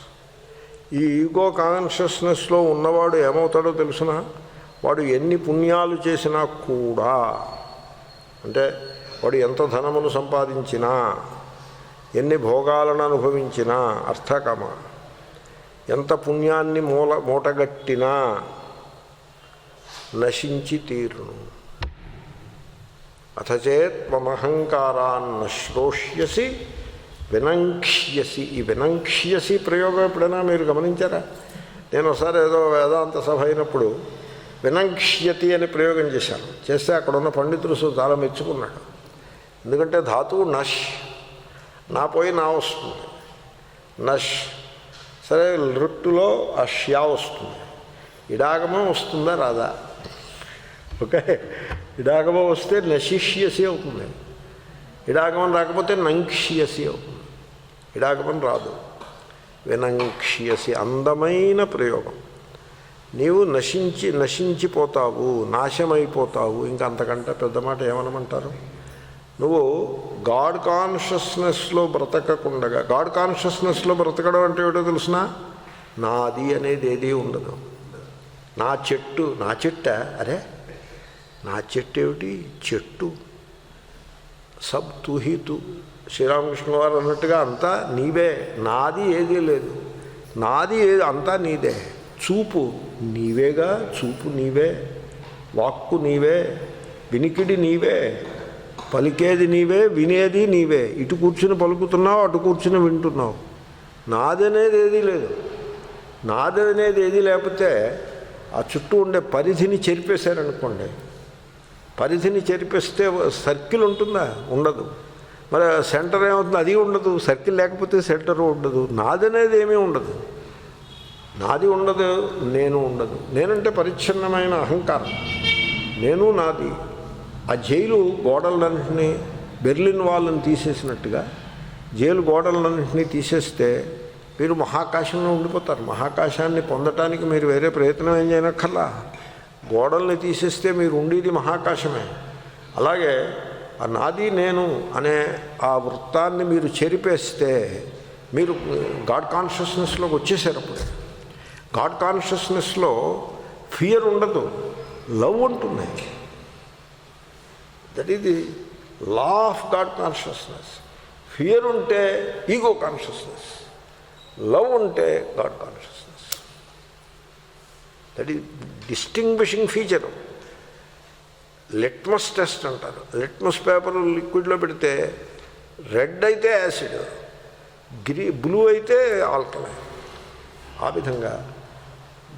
ఈ ఈగో కాన్షియస్నెస్లో ఉన్నవాడు ఏమవుతాడో తెలుసిన? వాడు ఎన్ని పుణ్యాలు చేసినా కూడా, అంటే వాడు ఎంత ధనమును సంపాదించినా, ఎన్ని భోగాలను అనుభవించినా, అర్థకామ, ఎంత పుణ్యాన్ని మూటగట్టినా నశించి తీరును. అథచేత్వమహంకారాన్న శ్రోష్యసి వినంక్ష్యసి. ఈ వినంక్ష్యసి ప్రయోగం ఎప్పుడైనా మీరు గమనించారా? నేను ఒకసారి ఏదో వేదాంత సభ అయినప్పుడు వినంక్ష్యతి అని ప్రయోగం చేశాను. చేస్తే అక్కడున్న పండితులు చాలా మెచ్చుకున్నాడు. ఎందుకంటే ధాతువు నష్, నా పోయి నా వస్తుంది, నష్. సరే, లృట్టులో ఆ ష్యా వస్తుంది. ఇడాగమం వస్తుందా రాదా? ఓకే, ఇడాగమం వస్తే నశిష్యసి అవుతుంది. ఇడాగమం రాకపోతే నంక్ష్యసి అవుతుంది. ఇడాగమం రాదు, వినంక్ష్యసి. అందమైన ప్రయోగం. నీవు నశించిపోతావు, నాశమైపోతావు. ఇంకా అంతకంటే పెద్ద మాట ఏమనమంటారు? నువ్వు గాడ్ కాన్షియస్నెస్లో బ్రతకకుండగా, గాడ్ కాన్షియస్నెస్లో బ్రతకడం అంటే ఏమిటో తెలుసునా? నాది అనేది ఏదీ ఉండదు. నా చెట్ట, అరే నా చెట్టు ఏమిటి? చెట్టు సబ్ తూ. శ్రీరామకృష్ణ వారు అన్నట్టుగా అంతా నీవే, నాది ఏదీ లేదు. నాది అంతా నీదే. చూపు నీవేగా, చూపు నీవే, వాక్కు నీవే, వినికిడి నీవే, పలికేది నీవే, వినేది నీవే. ఇటు కూర్చుని పలుకుతున్నావు, అటు కూర్చుని వింటున్నావు. నాదనేది ఏదీ లేదు. నాదనేది ఏదీ లేకపోతే ఆ చుట్టూ ఉండే పరిధిని చెరిపేశారనుకోండి. పరిధిని చెరిపేస్తే సర్కిల్ ఉంటుందా? ఉండదు. మరి సెంటర్ ఏమవుతుంది? అది ఉండదు. సర్కిల్ లేకపోతే సెంటర్ ఉండదు. నాదనేది ఏమీ ఉండదు. నాది ఉండదు, నేను ఉండదు. నేనంటే పరిచ్ఛిన్నమైన అహంకారం. నేను నాది. ఆ జైలు గోడలన్నింటినీ, బెర్లిన్ వాళ్ళని తీసేసినట్టుగా జైలు గోడలన్నింటినీ తీసేస్తే మీరు మహాకాశంలో ఉండిపోతారు. మహాకాశాన్ని పొందటానికి మీరు వేరే ప్రయత్నం ఏం చేయనక్కర్లా. గోడల్ని తీసేస్తే మీరు ఉండేది మహాకాశమే. అలాగే ఆ నాది నేను అనే ఆ వృత్తాన్ని మీరు చెరిపేస్తే మీరు గాడ్ కాన్షియస్నెస్లోకి వచ్చేసారు. అప్పుడు గాడ్ కాన్షియస్నెస్లో ఫియర్ ఉండదు, లవ్ ఉంటుంది. That is the law of God consciousness. Fear ఉంటే ఈగో కాన్షియస్నెస్, లవ్ ఉంటే God consciousness. That is distinguishing feature. Litmus test అంటారు. లిట్మస్ పేపర్ లిక్విడ్లో పెడితే రెడ్ అయితే యాసిడ్, బ్లూ అయితే ఆల్కలైన్. ఆ విధంగా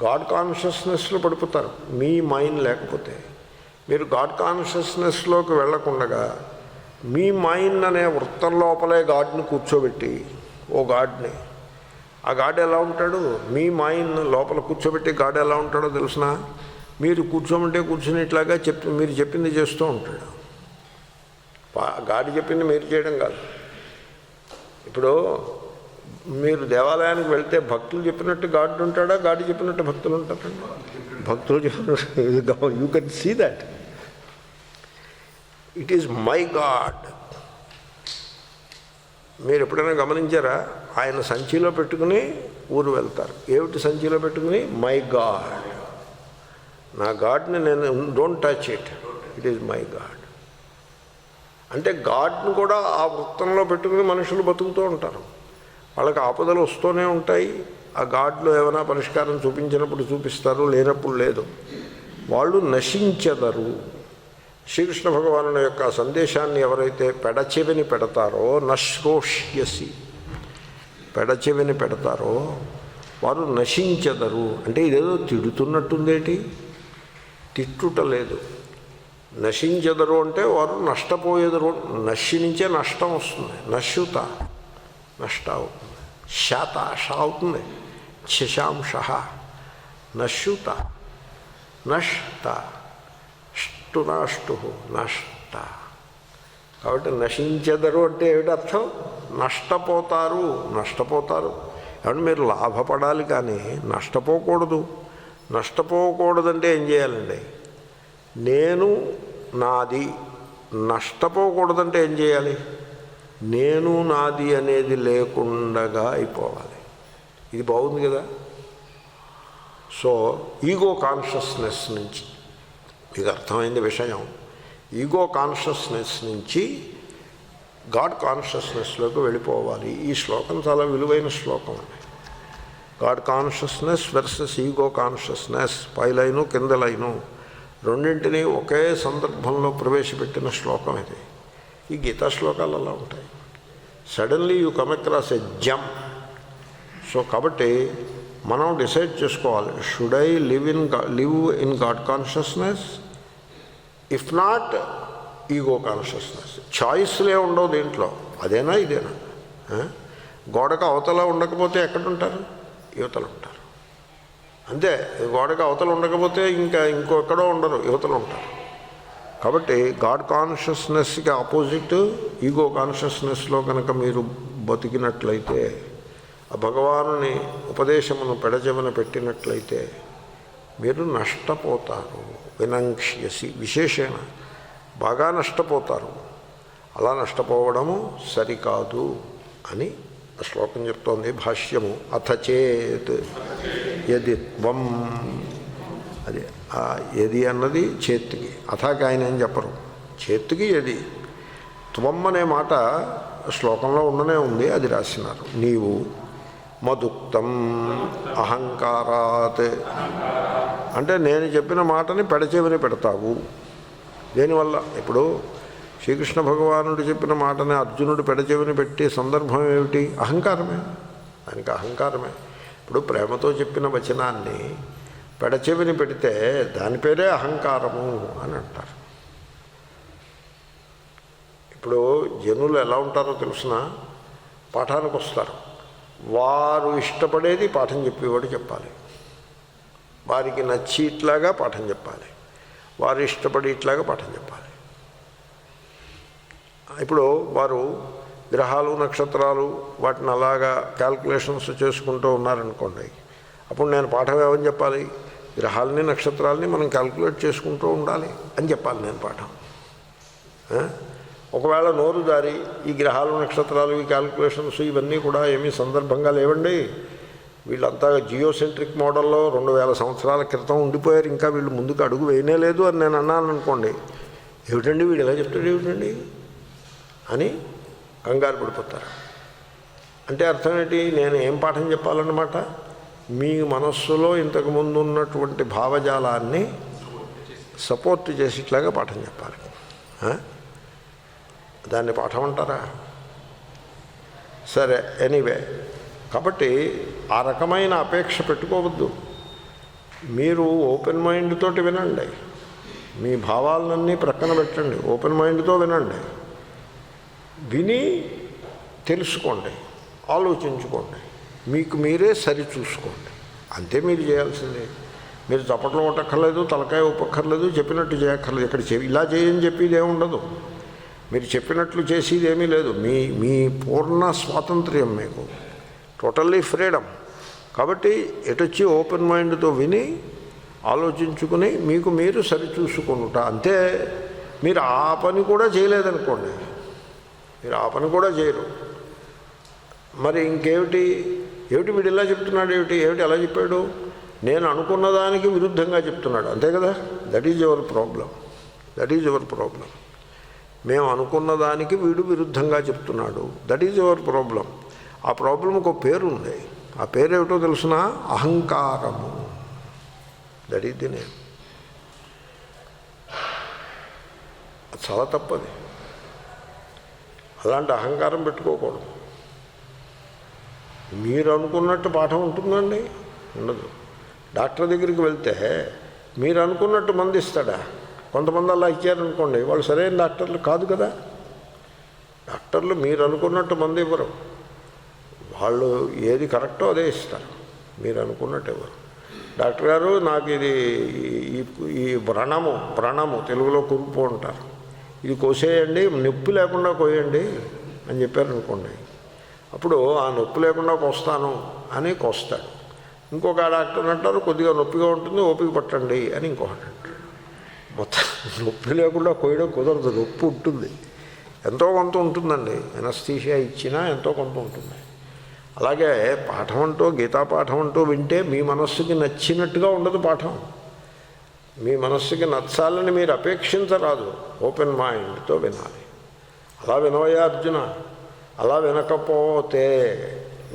గాడ్ కాన్షియస్నెస్లో పడిపోతారు. మీ మైండ్ లేకపోతే మీరు గాడ్ కాన్షియస్నెస్లోకి వెళ్ళకుండగా మీ మైండ్ అనే వృత్తం లోపలే గాడ్ని కూర్చోబెట్టి, ఓ గాడ్ని, ఆ గాడ్ ఎలా ఉంటాడు? మీ మైండ్ లోపల కూర్చోబెట్టి గాడ్ ఎలా ఉంటాడో తెలుసిన? మీరు కూర్చోమంటే కూర్చునేట్లాగా మీరు చెప్పింది చేస్తూ ఉంటాడు. గాడి చెప్పింది మీరు చేయడం కాదు. ఇప్పుడు మీరు దేవాలయానికి వెళ్తే భక్తులు చెప్పినట్టు గాడ్ ఉంటాడా, గాడి చెప్పినట్టు భక్తులు ఉంటారండి? భక్తులు చెప్పినట్టు. You can see that. It is my God. మీరు ఎప్పుడైనా గమనించారా? ఆయన సంచిలో పెట్టుకుని ఊరు వెళ్తారు. ఏమిటి సంచిలో పెట్టుకుని? మై గాడ్, నా గాడ్ని నేను, don't touch it, it is my God. అంటే గాడ్ని కూడా ఆ వృత్తంలో పెట్టుకుని మనుషులు బతుకుతూ ఉంటారు. వాళ్ళకి ఆపదలు వస్తూనే ఉంటాయి. ఆ గాడ్లో ఏమైనా పరిష్కారం చూపించినప్పుడు చూపిస్తారు, లేనప్పుడు లేదు. వాళ్ళు నశించెదరు. శ్రీకృష్ణ భగవానుని యొక్క సందేశాన్ని ఎవరైతే పెడచెవిని పెడతారో, నశ్రోష్యసి, పెడచెవిని పెడతారో వారు నశించెదరు. అంటే ఇదేదో తిడుతున్నట్టుందేటి? తిట్టుట లేదు. నశించెదరు అంటే వారు నష్టపోయేదరు. నశి నుంచే నష్టం వస్తుంది. నశ్యుత, నష్ట అవుతుంది. శాత, ష అవుతుంది. శశాంశ, నశ్యుత, నష్ట, నాష్టు, నష్ట. కాబట్టి నశించెదరు అంటే ఏమిటి అర్థం? నష్టపోతారు, నష్టపోతారు. కాబట్టి మీరు లాభపడాలి కానీ నష్టపోకూడదు. నష్టపోకూడదంటే ఏం చేయాలండి? నేను, నాది. నష్టపోకూడదంటే ఏం చేయాలి? నేను, నాది అనేది లేకుండగా అయిపోవాలి. ఇది బాగుంది కదా. సో ఈగో కాన్షియస్నెస్ నుంచి, మీకు అర్థమైంది విషయం, ఈగో కాన్షియస్నెస్ నుంచి గాడ్ కాన్షియస్నెస్లోకి వెళ్ళిపోవాలి. ఈ శ్లోకం చాలా విలువైన శ్లోకం అండి. God consciousness versus ego consciousness, పై లైను కింద లైను రెండింటినీ ఒకే సందర్భంలో ప్రవేశపెట్టిన శ్లోకం ఇది. ఈ గీతా శ్లోకాలు అలా ఉంటాయి. Suddenly you come across a gem. So కాబట్టి మనం డిసైడ్ చేసుకోవాలి, should I live in God consciousness, if not ego consciousness. చాయిస్లే ఉండవు దీంట్లో, అదేనా ఇదేనా. గోడకు అవతల ఉండకపోతే ఎక్కడుంటారు? యువతలు ఉంటారు. అంతే, గోడకు అవతల ఉండకపోతే ఇంకెక్కడో ఉండరు, యువతలు ఉంటారు. కాబట్టి గాడ్ కాన్షియస్నెస్కి ఆపోజిట్ ఈగో కాన్షియస్నెస్లో కనుక మీరు బతికినట్లయితే, ఆ భగవానుని ఉపదేశమును పెడచెవిన పెట్టినట్లయితే మీరు నష్టపోతారు. వినంక్ష్యసి, విశేషణ బాగా నష్టపోతారు. అలా నష్టపోవడము సరికాదు అని ఆ శ్లోకం చెప్తోంది భాష్యము. అథ చేత్ యది త్వం, అది యది అన్నది చేత్తుకి, అథాకి ఆయన ఏం చెప్పరు, చేత్తుకి యది. త్వం అనే మాట శ్లోకంలో ఉండనే ఉంది, అది రాసినారు. నీవు మదుక్తం అహంకారాత్, అంటే నేను చెప్పిన మాటని పెడచెవిని పెడతావు. దేనివల్ల? ఇప్పుడు శ్రీకృష్ణ భగవానుడు చెప్పిన మాటని అర్జునుడు పెడచెవిని పెట్టే సందర్భం ఏమిటి? అహంకారమే. దానికి అహంకారమే. ఇప్పుడు ప్రేమతో చెప్పిన వచనాన్ని పెడచెవిని పెడితే దాని పేరే అహంకారము అని అంటారు. ఇప్పుడు జనులు ఎలా ఉంటారో తెలుసిన, పాఠానికి వస్తారు, వారు ఇష్టపడేది పాఠం చెప్పేవాడు చెప్పాలి, వారికి నచ్చి ఇట్లాగా పాఠం చెప్పాలి, వారు ఇష్టపడి ఇట్లాగా పాఠం చెప్పాలి. ఇప్పుడు వారు గ్రహాలు నక్షత్రాలు వాటిని అలాగా క్యాల్కులేషన్స్ చేసుకుంటూ ఉన్నారనుకోండి, అప్పుడు నేను పాఠం ఏమని చెప్పాలి? గ్రహాలని నక్షత్రాలని మనం క్యాల్కులేట్ చేసుకుంటూ ఉండాలి అని చెప్పాలి నేను పాఠం. ఒకవేళ నోరు దారి ఈ గ్రహాలు నక్షత్రాలు ఈ క్యాల్కులేషన్స్ ఇవన్నీ కూడా ఏమీ సందర్భంగా లేవండి, వీళ్ళంతా జియోసెంట్రిక్ మోడల్లో 2000 సంవత్సరాల క్రితం ఉండిపోయారు, ఇంకా వీళ్ళు ముందుకు అడుగు వేయనే లేదు అని నేను అన్నాను అనుకోండి, ఏమిటండి వీడు ఎలా చెప్తాడు ఏమిటండి అని కంగారు పడిపోతారు. అంటే అర్థం ఏంటి? నేను ఏం పాఠం చెప్పాలన్నమాట? మీ మనస్సులో ఇంతకుముందు ఉన్నటువంటి భావజాలాన్ని సపోర్ట్ చేసేట్లాగా పాఠం చెప్పాలి. దాన్ని పాఠం అంటారా? సరే, ఎనీవే, కాబట్టి ఆ రకమైన అపేక్ష పెట్టుకోవద్దు. మీరు ఓపెన్ మైండ్ తోటి వినండి, మీ భావాలన్నీ ప్రక్కన పెట్టండి, ఓపెన్ మైండ్తో వినండి, విని తెలుసుకోండి, ఆలోచించుకోండి, మీకు మీరే సరి చూసుకోండి. అంతే మీరు చేయాల్సిందే. మీరు చప్పట్లు కొట్టక్కర్లేదు, తలకాయ ఊపక్కర్లేదు, చెప్పినట్టు చేయక్కర్లేదు. ఇక్కడ ఇలా చేయని చెప్పేది ఏమి ఉండదు, మీరు చెప్పినట్లు చేసేది ఏమీ లేదు. మీ పూర్ణ స్వాతంత్ర్యం, మీకు టోటల్లీ ఫ్రీడమ్. కాబట్టి ఎటొచ్చి ఓపెన్ మైండ్తో విని ఆలోచించుకుని మీకు మీరు సరిచూసుకుంట అంతే. మీరు ఆ పని కూడా చేయలేదనుకోండి, మీరు ఆ పని కూడా చేయరు, మరి ఇంకేమిటి, ఏమిటి వీడు ఇలా చెప్తున్నాడు, ఏమిటి అలా చెప్పాడు, నేను అనుకున్న దానికి విరుద్ధంగా చెప్తున్నాడు, అంతే కదా. That is your problem. మేము అనుకున్న దానికి వీడు విరుద్ధంగా చెప్తున్నాడు, దట్ ఈజ్ యువర్ ప్రాబ్లం. ఆ ప్రాబ్లంకి ఒక పేరు ఉంది. ఆ పేరు ఏమిటో తెలుసిన? అహంకారము. That is the name. చాలా తప్పది. అలాంటి అహంకారం పెట్టుకోకూడదు. మీరు అనుకున్నట్టు పాఠం ఉంటుందండి? ఉండదు. డాక్టర్ దగ్గరికి వెళ్తే మీరు అనుకున్నట్టు మందు ఇస్తాడా? కొంతమంది అలా ఇచ్చారనుకోండి, వాళ్ళు సరైన డాక్టర్లు కాదు కదా. డాక్టర్లు మీరు అనుకున్నట్టు మందు ఇవ్వరు. వాళ్ళు ఏది కరెక్టో అదే ఇస్తారు, మీరు అనుకున్నట్టు ఇవ్వరు. డాక్టర్ గారు నాకు ఇది ఈ వ్రణము తెలుగులో కురుపు అంటారు, ఇది కోసేయండి, నొప్పి లేకుండా కోయండి అని చెప్పారనుకోండి. అప్పుడు ఆ నొప్పి లేకుండా కోస్తాను అని కోస్తాడు. ఇంకొక డాక్టర్ అంటారు కొద్దిగా నొప్పిగా ఉంటుంది, ఓపిక పట్టండి అని ఇంకొకటి అంటారు. మొత్తం నొప్పి లేకుండా కోయడం కుదరదు, నొప్పి ఉంటుంది, ఎంతో కొంత ఉంటుందండి. ఎనస్థీషియా ఇచ్చినా ఎంతో కొంత ఉంటుంది. అలాగే పాఠం అంటూ, గీతా పాఠం అంటూ వింటే మీ మనస్సుకి నచ్చినట్టుగా ఉండదు పాఠం. మీ మనస్సుకి నచ్చాలని మీరు అపేక్షించరాదు, ఓపెన్ మైండ్తో వినాలి. అలా వినవయ్యా అర్జున. అలా వినకపోతే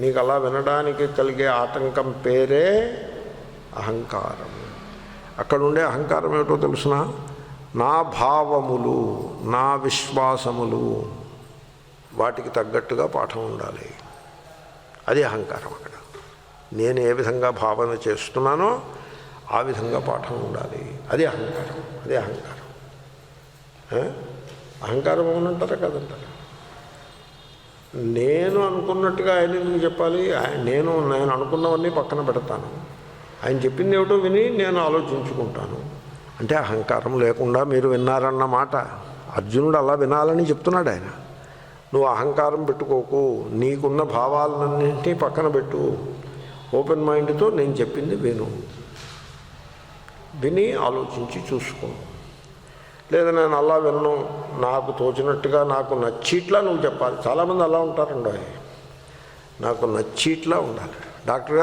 నీకు అలా వినడానికి కలిగే ఆటంకం పేరే అహంకారం. అక్కడుండే అహంకారం ఏమిటో తెలుసిన? నా భావములు, నా విశ్వాసములు, వాటికి తగ్గట్టుగా పాఠం ఉండాలి. అది అహంకారం. అక్కడ నేను ఏ విధంగా భావన చేస్తున్నానో ఆ విధంగా పాఠం ఉండాలి. అది అహంకారం. అహంకారం అవునంటారా కదంటారా? నేను అనుకున్నట్టుగా ఆయన ఎందుకు చెప్పాలి? నేను అనుకున్నవన్నీ పక్కన పెడతాను, ఆయన చెప్పింది ఏమిటో విని నేను ఆలోచించుకుంటాను అంటే అహంకారం లేకుండా మీరు విన్నారన్నమాట. అర్జునుడు అలా వినాలని చెప్తున్నాడు ఆయన. నువ్వు అహంకారం పెట్టుకోకు, నీకున్న భావాలన్నింటినీ పక్కన పెట్టు, ఓపెన్ మైండ్తో నేను చెప్పింది విని ఆలోచించి చూసుకో. లేదా నేను అలా విన్ను, నాకు తోచినట్టుగా నాకు నచ్చిట్లా నువ్వు చెప్పాలి. చాలామంది అలా ఉంటారండి, నాకు నచ్చిట్లా ఉండాలి. డాక్టర్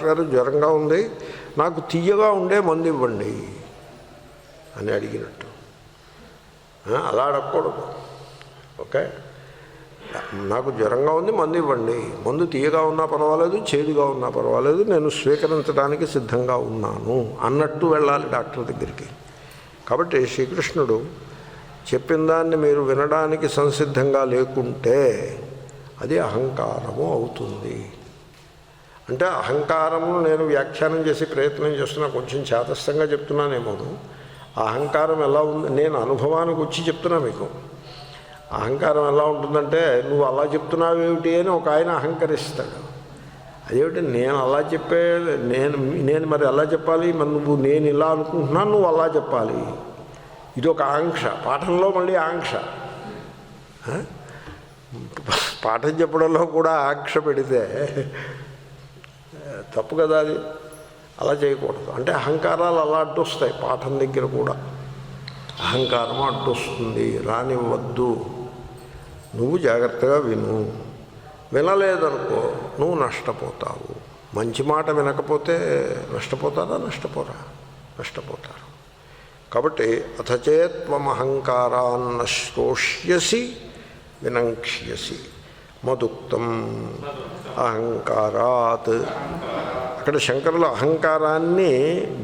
గారు జ్వరంగా ఉంది, నాకు తియ్యగా ఉండే మందు ఇవ్వండి అని అడిగినట్టు. అలా అడగకూడదు. ఓకే, నాకు జ్వరంగా ఉంది, మందు ఇవ్వండి, మందు తీయగా ఉన్నా పర్వాలేదు, చేదుగా ఉన్నా పర్వాలేదు, నేను స్వీకరించడానికి సిద్ధంగా ఉన్నాను అన్నట్టు వెళ్ళాలి డాక్టర్ దగ్గరికి. కాబట్టి శ్రీకృష్ణుడు చెప్పిన దాన్ని మీరు వినడానికి సంసిద్ధంగా లేకుంటే అది అహంకారము అవుతుంది. అంటే అహంకారము నేను వ్యాఖ్యానం చేసి ప్రయత్నం చేస్తున్నా, కొంచెం చేతస్థంగా చెప్తున్నానేమో. అహంకారం ఎలా ఉంది నేను అనుభవానికి వచ్చి చెప్తున్నా మీకు. అహంకారం ఎలా ఉంటుందంటే, నువ్వు అలా చెప్తున్నావేమిటి అని ఒక ఆయన అహంకరిస్తాడు. అదేమిటి నేను అలా చెప్పే, నేను మరి అలా చెప్పాలి, మరి నువ్వు నేను ఇలా అనుకుంటున్నాను, నువ్వు అలా చెప్పాలి. ఇది ఒక ఆంక్ష. పాఠంలో మళ్ళీ ఆంక్ష. పాఠం చెప్పడంలో కూడా ఆంక్ష పెడితే తప్పు కదా అది. అలా చేయకూడదు. అంటే అహంకారాలు అలా అడ్డొస్తాయి. పాఠం దగ్గర కూడా అహంకారం అడ్డొస్తుంది, రానివ్వద్దు. నువ్వు జాగ్రత్తగా వినలేదనుకో నువ్వు నష్టపోతావు. మంచి మాట వినకపోతే నష్టపోతారు. కాబట్టి అథచేత్వమహంకారాన్న శ్రోష్యసి వినంక్ష్యసి మదుక్తం అహంకారాత్. అక్కడ శంకరులు అహంకారాన్ని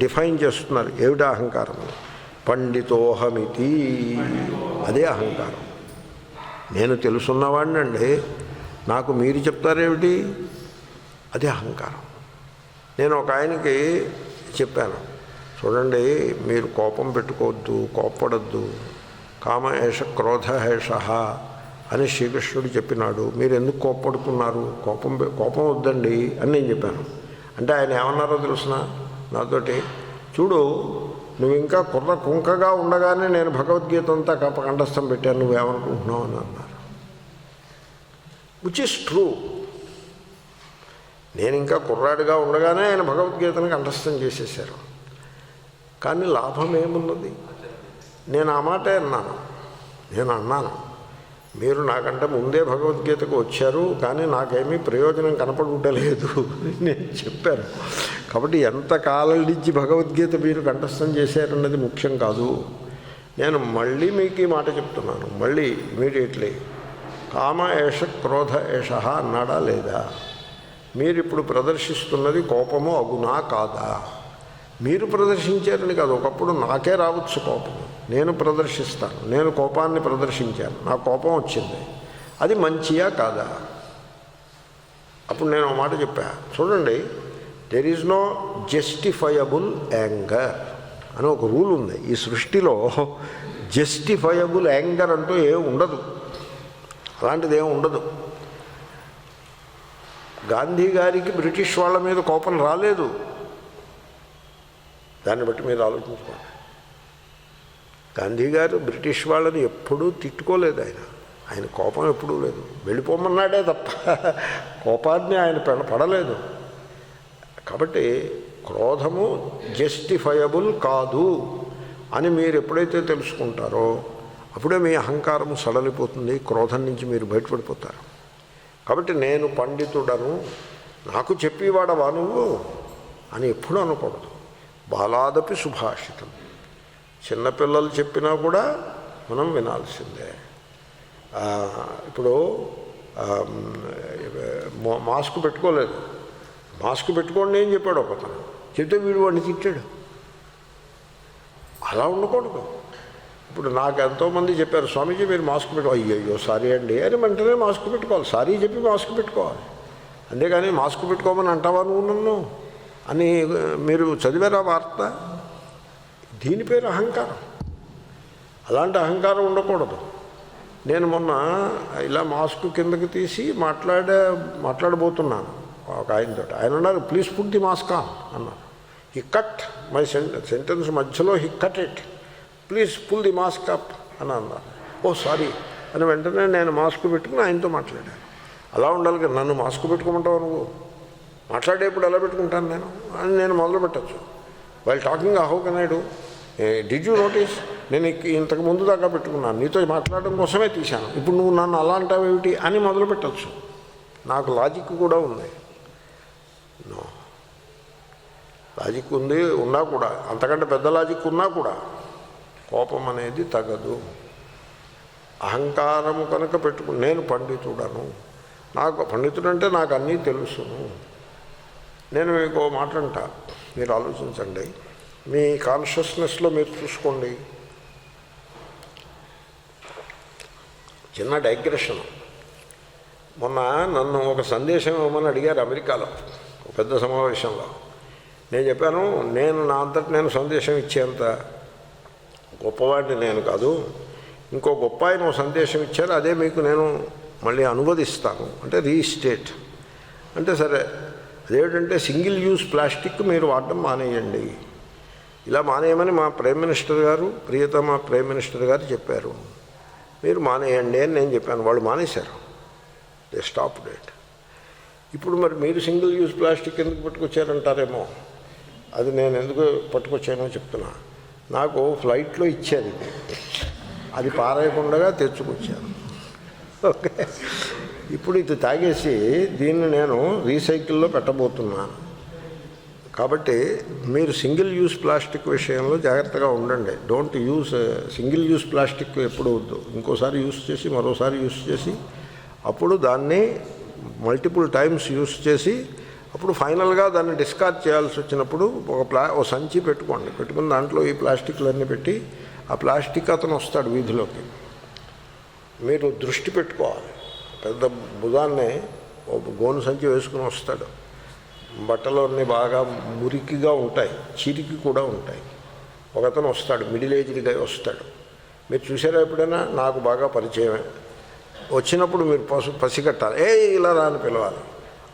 డిఫైన్ చేస్తున్నారు. ఏమిటి అహంకారం? పండితోహమితి, అదే అహంకారం. నేను తెలుసున్నవాడినండి, నాకు మీరు చెప్తారేమిటి? అదే అహంకారం. నేను ఒక ఆయనకి చెప్పాను, చూడండి మీరు కోపం పెట్టుకోవద్దు, కోప్పడద్దు, కామహేష క్రోధహేష అని శ్రీకృష్ణుడు చెప్పినాడు, మీరు ఎందుకు కోప్పడుతున్నారు, కోపం వద్దండి అని నేను చెప్పాను. అంటే ఆయన ఏమన్నారో తెలుసిన నాతోటి, చూడు నువ్వు ఇంకా కుర్ర కుంకగా ఉండగానే నేను భగవద్గీత అంతా కంఠస్థం పెట్టాను, నువ్వేమనుకుంటున్నావు అని అన్నారు. Which is true. నేను ఇంకా కుర్రాడిగా ఉండగానే ఆయన భగవద్గీతను కంఠస్థం చేసేసారు. కానీ లాభం ఏమున్నది? నేను ఆ మాటే అన్నాను. మీరు నాకంటే ముందే భగవద్గీతకు వచ్చారు, కానీ నాకేమీ ప్రయోజనం కనపడుటలేదు నేను చెప్పాను. కాబట్టి ఎంత కాలం నుంచి భగవద్గీత మీరు కంఠస్థం చేశారన్నది ముఖ్యం కాదు. నేను మళ్ళీ మీకు ఈ మాట చెప్తున్నాను, మళ్ళీ ఇమీడియట్లీ. కామ ఏష క్రోధ ఏష అన్నాడా లేదా? మీరు ఇప్పుడు ప్రదర్శిస్తున్నది కోపము అగునా కాదా? మీరు ప్రదర్శించారని కాదు, ఒకప్పుడు నాకే రావచ్చు కోపం, నేను ప్రదర్శిస్తాను. నేను కోపాన్ని ప్రదర్శించాను, నాకు కోపం వచ్చింది, అది మంచియా కాదా? అప్పుడు నేను ఒక మాట చెప్పా, చూడండి, there is no justifiable anger అని ఒక రూల్ ఉంది. ఈ సృష్టిలో జస్టిఫయబుల్ యాంగర్ అంటూ ఏం ఉండదు, అలాంటిది ఏం ఉండదు. గాంధీ గారికి బ్రిటిష్ వాళ్ళ మీద కోపం రాలేదు, దాన్ని బట్టి మీరు ఆలోచించుకోండి. గాంధీ గారు బ్రిటిష్ వాళ్ళని ఎప్పుడూ తిట్టుకోలేదు, ఆయన కోపం ఎప్పుడూ లేదు, వెళ్ళిపోమన్నాడే తప్ప కోపాన్ని ఆయన పడలేదు. కాబట్టి క్రోధము జస్టిఫయబుల్ కాదు అని మీరు ఎప్పుడైతే తెలుసుకుంటారో అప్పుడే మీ అహంకారము సడలిపోతుంది, క్రోధం నుంచి మీరు బయటపడిపోతారు. కాబట్టి నేను పండితుడను, నాకు చెప్పేవాడవా నువ్వు అని ఎప్పుడూ అనకూడదు. బాలాదపి సుభాషితం, చిన్నపిల్లలు చెప్పినా కూడా మనం వినాల్సిందే. ఇప్పుడు మాస్క్ పెట్టుకోలేదు, మాస్క్ పెట్టుకోండి అని చెప్పాడు ఒకతను, చెప్తే వీడు వాడిని తిట్టాడు. అలా ఉండకూడదు. ఇప్పుడు నాకు ఎంతోమంది చెప్పారు, స్వామీజీ మీరు మాస్క్ అయ్యో సారీ అండి అని వెంటనే మాస్క్ పెట్టుకోవాలి, సారీ చెప్పి మాస్క్ పెట్టుకోవాలి. అంతేగాని మాస్క్ పెట్టుకోమని అంటావా నువ్వు నన్ను అని మీరు చదివారా వార్త? దీని పేరు అహంకారం. అలాంటి అహంకారం ఉండకూడదు. నేను మొన్న ఇలా మాస్క్ కిందకి తీసి మాట్లాడబోతున్నాను ఒక ఆయనతో. ఆయన అన్నారు, please put the mask on అన్నారు. హి కట్ మై సెంటెన్స్ మధ్యలో, he cut it, please pull the mask up అని అన్నారు. ఓ సారీ అని వెంటనే నేను మాస్క్ పెట్టుకుని ఆయనతో మాట్లాడాను. అలా ఉండాలి కదా, నన్ను మాస్క్ పెట్టుకోమంటావు నువ్వు, మాట్లాడేప్పుడు ఎలా పెట్టుకుంటాను నేను అని నేను మొదలు పెట్టచ్చు. While talking how can I do, did you notice, నేను ఇంతకు ముందు దాకా పెట్టుకున్నాను, నీతో మాట్లాడడం కోసమే తీశాను, ఇప్పుడు నువ్వు నన్ను అలా అంటావేమిటి అని మొదలు పెట్టచ్చు. నాకు లాజిక్ కూడా ఉంది, నో లాజిక్ ఉంది, ఉన్నా కూడా, అంతకంటే పెద్ద లాజిక్ ఉన్నా కూడా కోపం అనేది తగదు. అహంకారము కనుక నేను పండితుడను, నాకు పండితుడంటే నాకు అన్నీ తెలుసును. నేను మీకు మాట అంటా, మీరు ఆలోచించండి, మీ కాన్షియస్నెస్లో మీరు చూసుకోండి. చిన్న డైగ్రెషన్. మొన్న నన్ను ఒక సందేశం ఇవ్వమని అడిగారు అమెరికాలో ఒక పెద్ద సమావేశంలో. నేను చెప్పాను, నేను నా అంతటి నేను సందేశం ఇచ్చేంత గొప్పవాడిని నేను కాదు, ఇంకో గొప్ప ఆయన ఒక సందేశం ఇచ్చారు, అదే మీకు నేను మళ్ళీ అనువదిస్తాను అంటే రీస్టేట్ అంటే. సరే, అదేమిటంటే సింగిల్ యూజ్ ప్లాస్టిక్ మీరు వాడడం మానేయండి, ఇలా మానేయమని మా ప్రైమ్ మినిస్టర్ గారు, ప్రియతమ ప్రైమ్ మినిస్టర్ గారు చెప్పారు, మీరు మానేయండి అని నేను చెప్పాను. వాళ్ళు మానేశారు, దే స్టాప్ డేట్. ఇప్పుడు మరి మీరు సింగిల్ యూజ్ ప్లాస్టిక్ ఎందుకు పట్టుకొచ్చారంటారేమో, అది నేను ఎందుకు పట్టుకొచ్చానో చెప్తున్నా. నాకు ఫ్లైట్లో ఇచ్చారు ఇది, అది పారేయకుండా తెచ్చుకొచ్చాను. ఓకే, ఇప్పుడు ఇది తాగేసి దీన్ని నేను రీసైకిల్లో పెట్టబోతున్నాను. కాబట్టి మీరు సింగిల్ యూజ్ ప్లాస్టిక్ విషయంలో జాగ్రత్తగా ఉండండి. Don't use single use plastic ఎప్పుడు వద్దు. ఇంకోసారి యూజ్ చేసి మరోసారి యూజ్ చేసి అప్పుడు దాన్ని మల్టిపుల్ టైమ్స్ యూజ్ చేసి అప్పుడు ఫైనల్గా దాన్ని డిస్కార్డ్ చేయాల్సి వచ్చినప్పుడు ఒక సంచి పెట్టుకోండి. పెట్టుకుని దాంట్లో ఈ ప్లాస్టిక్లన్నీ పెట్టి ఆ ప్లాస్టిక్ అతను వస్తాడు వీధిలోకి. మీరు దృష్టి పెట్టుకోవాలి. పెద్ద భుజాన్ని గోను సంచి వేసుకుని వస్తాడు. బట్టలు అన్నీ బాగా మురికిగా ఉంటాయి, చిరికి కూడా ఉంటాయి. ఒకతను వస్తాడు, మిడిల్ ఏజ్డ్గా వస్తాడు. మీరు చూసారా ఎప్పుడైనా? నాకు బాగా పరిచయమే. వచ్చినప్పుడు మీరు పసిగట్టాలి, ఇలా రా అని పిలవాలి.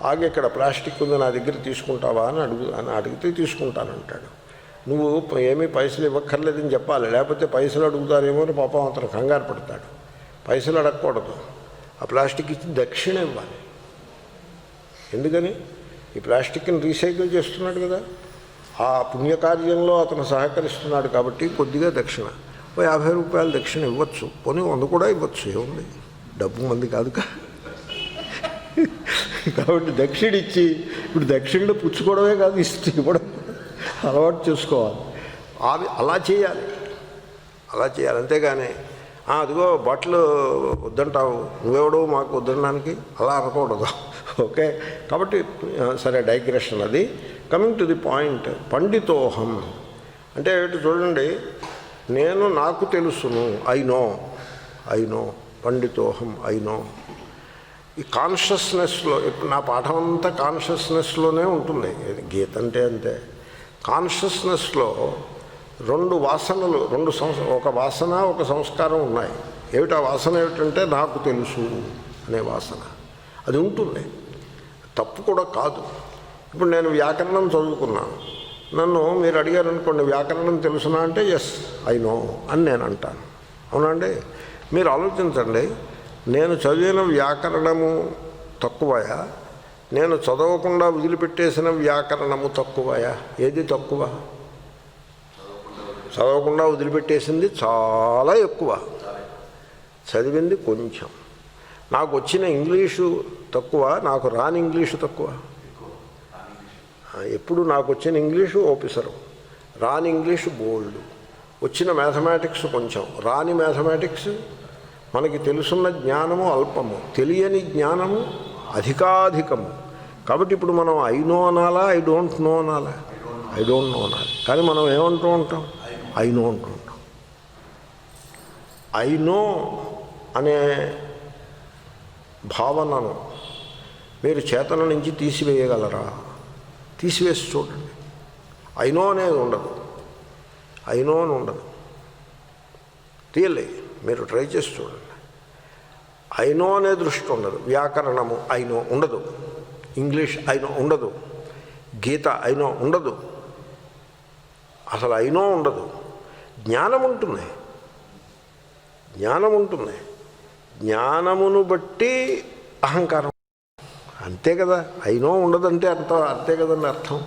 ఆగి ఇక్కడ ప్లాస్టిక్ ఉంది నా దగ్గర తీసుకుంటావా అని అడిగితే తీసుకుంటానంటాడు. నువ్వు ఏమీ పైసలు ఇవ్వక్కర్లేదని చెప్పాలి, లేకపోతే పైసలు అడుగుతారేమో అని పాపం అతను కంగారు పడతాడు. పైసలు అడగకూడదు, ఆ ప్లాస్టిక్ ఇచ్చి దక్షిణ ఇవ్వాలి. ఎందుకని? ఈ ప్లాస్టిక్ని రీసైకిల్ చేస్తున్నాడు కదా, ఆ పుణ్యకార్యంలో అతను సహకరిస్తున్నాడు కాబట్టి కొద్దిగా దక్షిణ, 50 రూపాయలు దక్షిణ ఇవ్వచ్చు, పోనీ 100 కూడా ఇవ్వచ్చు, ఏముంది. డబ్బు మంది కాదుగా. కాబట్టి దక్షిణ ఇచ్చి ఇప్పుడు దక్షిణలో పుచ్చుకోవడమే కాదు, ఇవ్వడం అలవాటు చేసుకోవాలి. అలా చేయాలి, అలా చేయాలి. అంతేగాని అదిగో బట్టలు వద్దంటావు, నువ్వెవడో మాకు వద్దనడానికి అలా అనకూడదు. ఓకే, కాబట్టి సరే, డైగ్రెషన్ అది. కమింగ్ టు ది పాయింట్, పండితోహం అంటే ఏమిటి చూడండి. నేను నాకు తెలుసును, ఐ నో, పండితోహం, ఐ నో. ఈ కాన్షియస్నెస్లో ఇప్పుడు నా పాఠం అంతా కాన్షియస్నెస్లోనే ఉంటుంది. గీత అంటే అంతే. కాన్షియస్నెస్లో రెండు వాసనలు, ఒక వాసన ఒక సంస్కారం ఉన్నాయి. ఏమిటా వాసన ఏమిటంటే నాకు తెలుసు అనే వాసన, అది ఉంటుంది. తప్పు కూడా కాదు. ఇప్పుడు నేను వ్యాకరణం చదువుకున్నాను, నన్ను మీరు అడిగారు అనుకోండి, వ్యాకరణం తెలుసునా అంటే ఎస్ ఐ నో అని నేను అంటాను. అవునండి? మీరు ఆలోచించండి, నేను చదివిన వ్యాకరణము తక్కువయా, నేను చదవకుండా వదిలిపెట్టేసిన వ్యాకరణము తక్కువయా? ఏది తక్కువ? చదవకుండా వదిలిపెట్టేసింది చాలా ఎక్కువ, చదివింది కొంచెం. నాకు వచ్చిన ఇంగ్లీషు తక్కువ, నాకు రాని ఇంగ్లీషు తక్కువ. ఎప్పుడు నాకు వచ్చిన ఇంగ్లీషు ఆఫీసరు, రాని ఇంగ్లీషు బోల్డ్. వచ్చిన మ్యాథమెటిక్స్ కొంచెం, రాని మ్యాథమెటిక్స్. మనకి తెలుసున్న జ్ఞానము అల్పము, తెలియని జ్ఞానము అధికాధికము. కాబట్టి ఇప్పుడు మనం ఐ నో అనాలా, ఐ డోంట్ నో అనాలా? ఐ డోంట్ నో అనాలి. కానీ మనం ఏమంటూ ఉంటాం? ఐ నో అంటూ ఉంటాం. ఐ నో అనే భావనను మీరు చేతన నుంచి తీసివేయగలరా? తీసివేసి చూడండి. ఐ నో అనేది ఉండదు, ఐ నో అని ఉండదు. రియల్లీ మీరు ట్రై చేసి చూడండి. ఐ నో అనే దృష్టి ఉండదు. వ్యాకరణము ఐ నో ఉండదు, ఇంగ్లీష్ ఐ నో ఉండదు, గీత ఐ నో ఉండదు, అసలు ఐ నో ఉండదు. జ్ఞానం ఉంటుంది, జ్ఞానం ఉంటుంది. జ్ఞానమును బట్టి అహంకారం, అంతే కదా. ఐ నో ఉండదంటే అంతే కదండి అర్థం.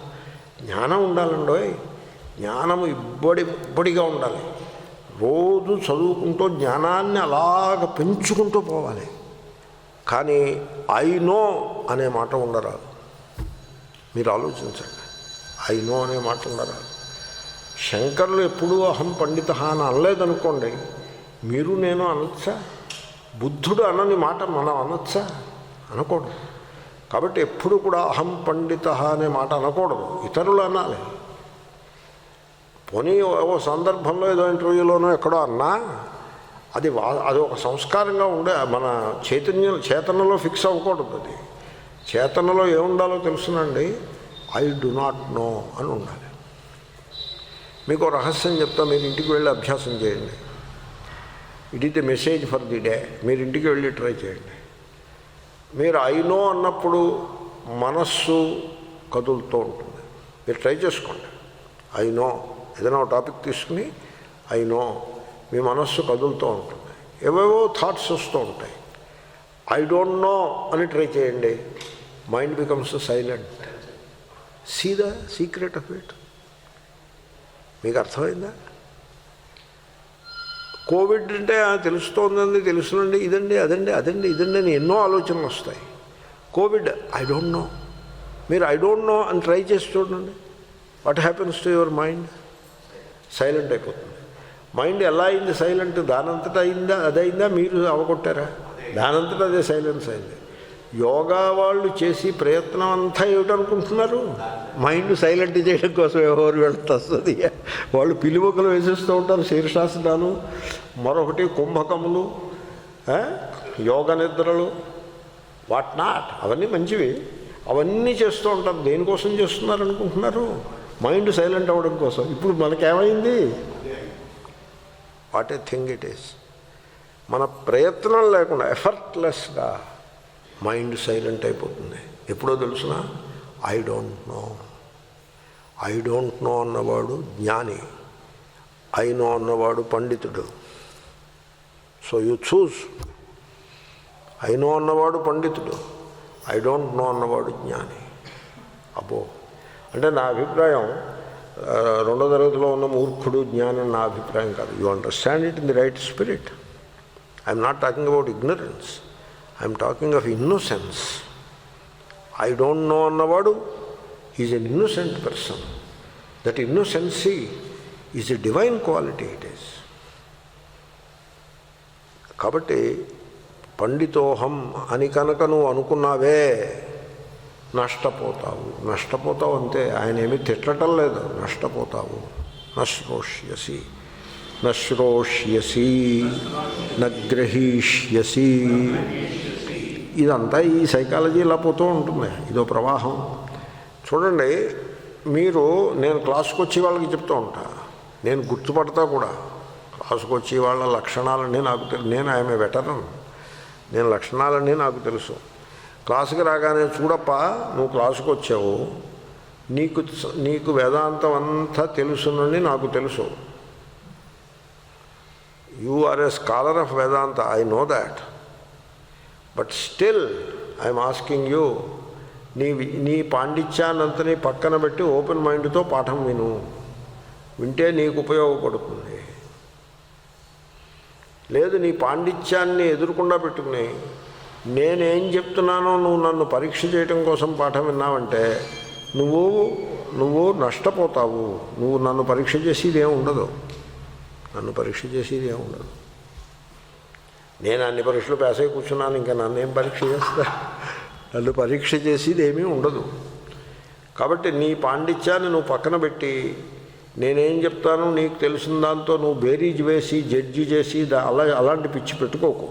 జ్ఞానం ఉండాలండోయ్, జ్ఞానము ఇబ్బడిగా ఉండాలి. రోజు చదువుకుంటూ జ్ఞానాన్ని అలాగ పెంచుకుంటూ పోవాలి. కానీ ఐ నో అనే మాట ఉండరాదు. మీరు ఆలోచించండి, ఐ నో అనే మాట ఉండరాదు. శంకరులు ఎప్పుడూ అహం పండిత అని అనలేదనుకోండి, మీరు నేను అనొచ్చా? బుద్ధుడు అనని మాట మనం అనొచ్చా? అనకూడదు. కాబట్టి ఎప్పుడు కూడా అహం పండిత అనే మాట అనకూడదు, ఇతరులు అనాలి. పోనీ ఓ సందర్భంలో ఏదో ఇంటర్వ్యూలోనో ఎక్కడో అన్నా అది ఒక సంస్కారంగా ఉండే, మన చేతనలో ఫిక్స్ అవ్వకూడదు. అది చేతనలో ఏముండాలో తెలుసునండి, ఐ డు నాట్ నో అని ఉండాలి. మీకు రహస్యం చెప్తా, మీరు ఇంటికి వెళ్ళి అభ్యాసం చేయండి. It is the message for the day. మీరు ఇంటికి వెళ్ళి ట్రై చేయండి. మీరు ఐ నో అన్నప్పుడు మనస్సు కదులుతూ ఉంటుంది. మీరు ట్రై చేసుకోండి. ఐ నో ఏదైనా ఒక టాపిక్ తీసుకుని ఐ నో, మీ మనస్సు కదులుతూ ఉంటుంది, ఏవేవో థాట్స్ వస్తూ ఉంటాయి. ఐ డోంట్ నో అని ట్రై చేయండి, mind becomes silent. See the secret of it. మీకు అర్థమైందా? కోవిడ్ అంటే తెలుస్తోందండి, తెలుసునండి, ఇదండి ఇదండి అని ఎన్నో ఆలోచనలు వస్తాయి. Covid I don't no. మీరు ఐ డోంట్ నో అని ట్రై చేసి చూడండి. What happens to your mind? Silent అయిపోతుంది. మైండ్ ఎలా అయింది సైలెంట్? దానంతటా అయిందా? అదైందా? మీరు అవగొట్టారా? దానంతటా అదే సైలెన్స్ అయింది. యోగా వాళ్ళు చేసి ప్రయత్నం అంతా ఏమిటనుకుంటున్నారు? మైండ్ సైలెంట్ చేయడం కోసం ఎవరు వెళ్తుంది. వాళ్ళు పిలువకలు వేసేస్తూ ఉంటారు, శీర్షాసనాలు, మరొకటి కుంభకములు, యోగ నిద్రలు, వాట్ నాట్. అవన్నీ మంచివి, అవన్నీ చేస్తూ ఉంటారు. దేనికోసం చేస్తున్నారు అనుకుంటున్నారు? మైండ్ సైలెంట్ అవ్వడం కోసం. ఇప్పుడు మనకేమైంది? What a thing it is. మన ప్రయత్నం లేకుండా ఎఫర్ట్లెస్గా మైండ్ సైలెంట్ అయిపోతుంది. ఎప్పుడో తెలుసిన? I don't know. I don't know అన్నవాడు జ్ఞాని, ఐ నో అన్నవాడు పండితుడు. So you see. I know అన్నవాడు పండితుడు, ఐ డోంట్ నో అన్నవాడు జ్ఞాని. అబ్బో, అంటే నా అభిప్రాయం రెండో తరగతిలో ఉన్న మూర్ఖుడు జ్ఞాని నా అభిప్రాయం కాదు. You understand it in the right spirit. I'm not talking about ignorance, I'm talking of innocence. I don't know అన్నవాడు is an innocent person. That innocency is a divine quality it is. కాబట్టి పండితోహం అని కనుక నువ్వు అనుకున్నావే నష్టపోతావు. నష్టపోతావు అంతే, ఆయన ఏమీ తిట్టడం లేదు, నష్టపోతావు. నశ్రోష్యసి నశ్రోష్యసి నగ్రహీష్యసి. ఇదంతా ఈ సైకాలజీ ఇలా పోతూ ఉంటుంది, ఇదో ప్రవాహం. చూడండి, మీరు నేను క్లాసుకు వచ్చే వాళ్ళకి చెప్తూ ఉంటా, నేను గుర్తుపడతా కూడా. క్లాసుకు వచ్చే వాళ్ళ లక్షణాలన్నీ నాకు తెలుసు. నేను ఆమె వెటరన్, నేను లక్షణాలన్నీ నాకు తెలుసు. క్లాసుకి రాగానే చూడప్ప నువ్వు క్లాసుకు వచ్చావు, నీకు వేదాంతం అంతా తెలుసునని నాకు తెలుసు. You are a scholar of Vedanta, I know that. But still I'm asking you, నీ పాండిత్యాన్నంతని పక్కన పెట్టి ఓపెన్ మైండ్తో పాఠం విను. వింటే నీకు ఉపయోగపడుతుంది. లేదు, నీ పాండిత్యాన్ని ఎదురుకుండా పెట్టుకుని నేనేం చెప్తున్నానో నువ్వు నన్ను పరీక్ష చేయటం కోసం పాఠం విన్నావంటే నువ్వు నష్టపోతావు. నువ్వు నన్ను పరీక్ష చేసేది ఏమి ఉండదు, నన్ను పరీక్ష చేసేది ఏమి ఉండదు. నేను అన్ని పరీక్షలు పాస్ అయి కూర్చున్నాను, ఇంకా నన్నేం పరీక్ష చేస్తా? నన్ను పరీక్ష చేసేది ఏమీ ఉండదు. కాబట్టి నీ పాండిత్యాన్ని నువ్వు పక్కన పెట్టి నేనేం చెప్తాను నీకు తెలిసిన దాంతో నువ్వు బేరీజ్ వేసి జడ్జి చేసి అలాంటి పిచ్చి పెట్టుకోకు.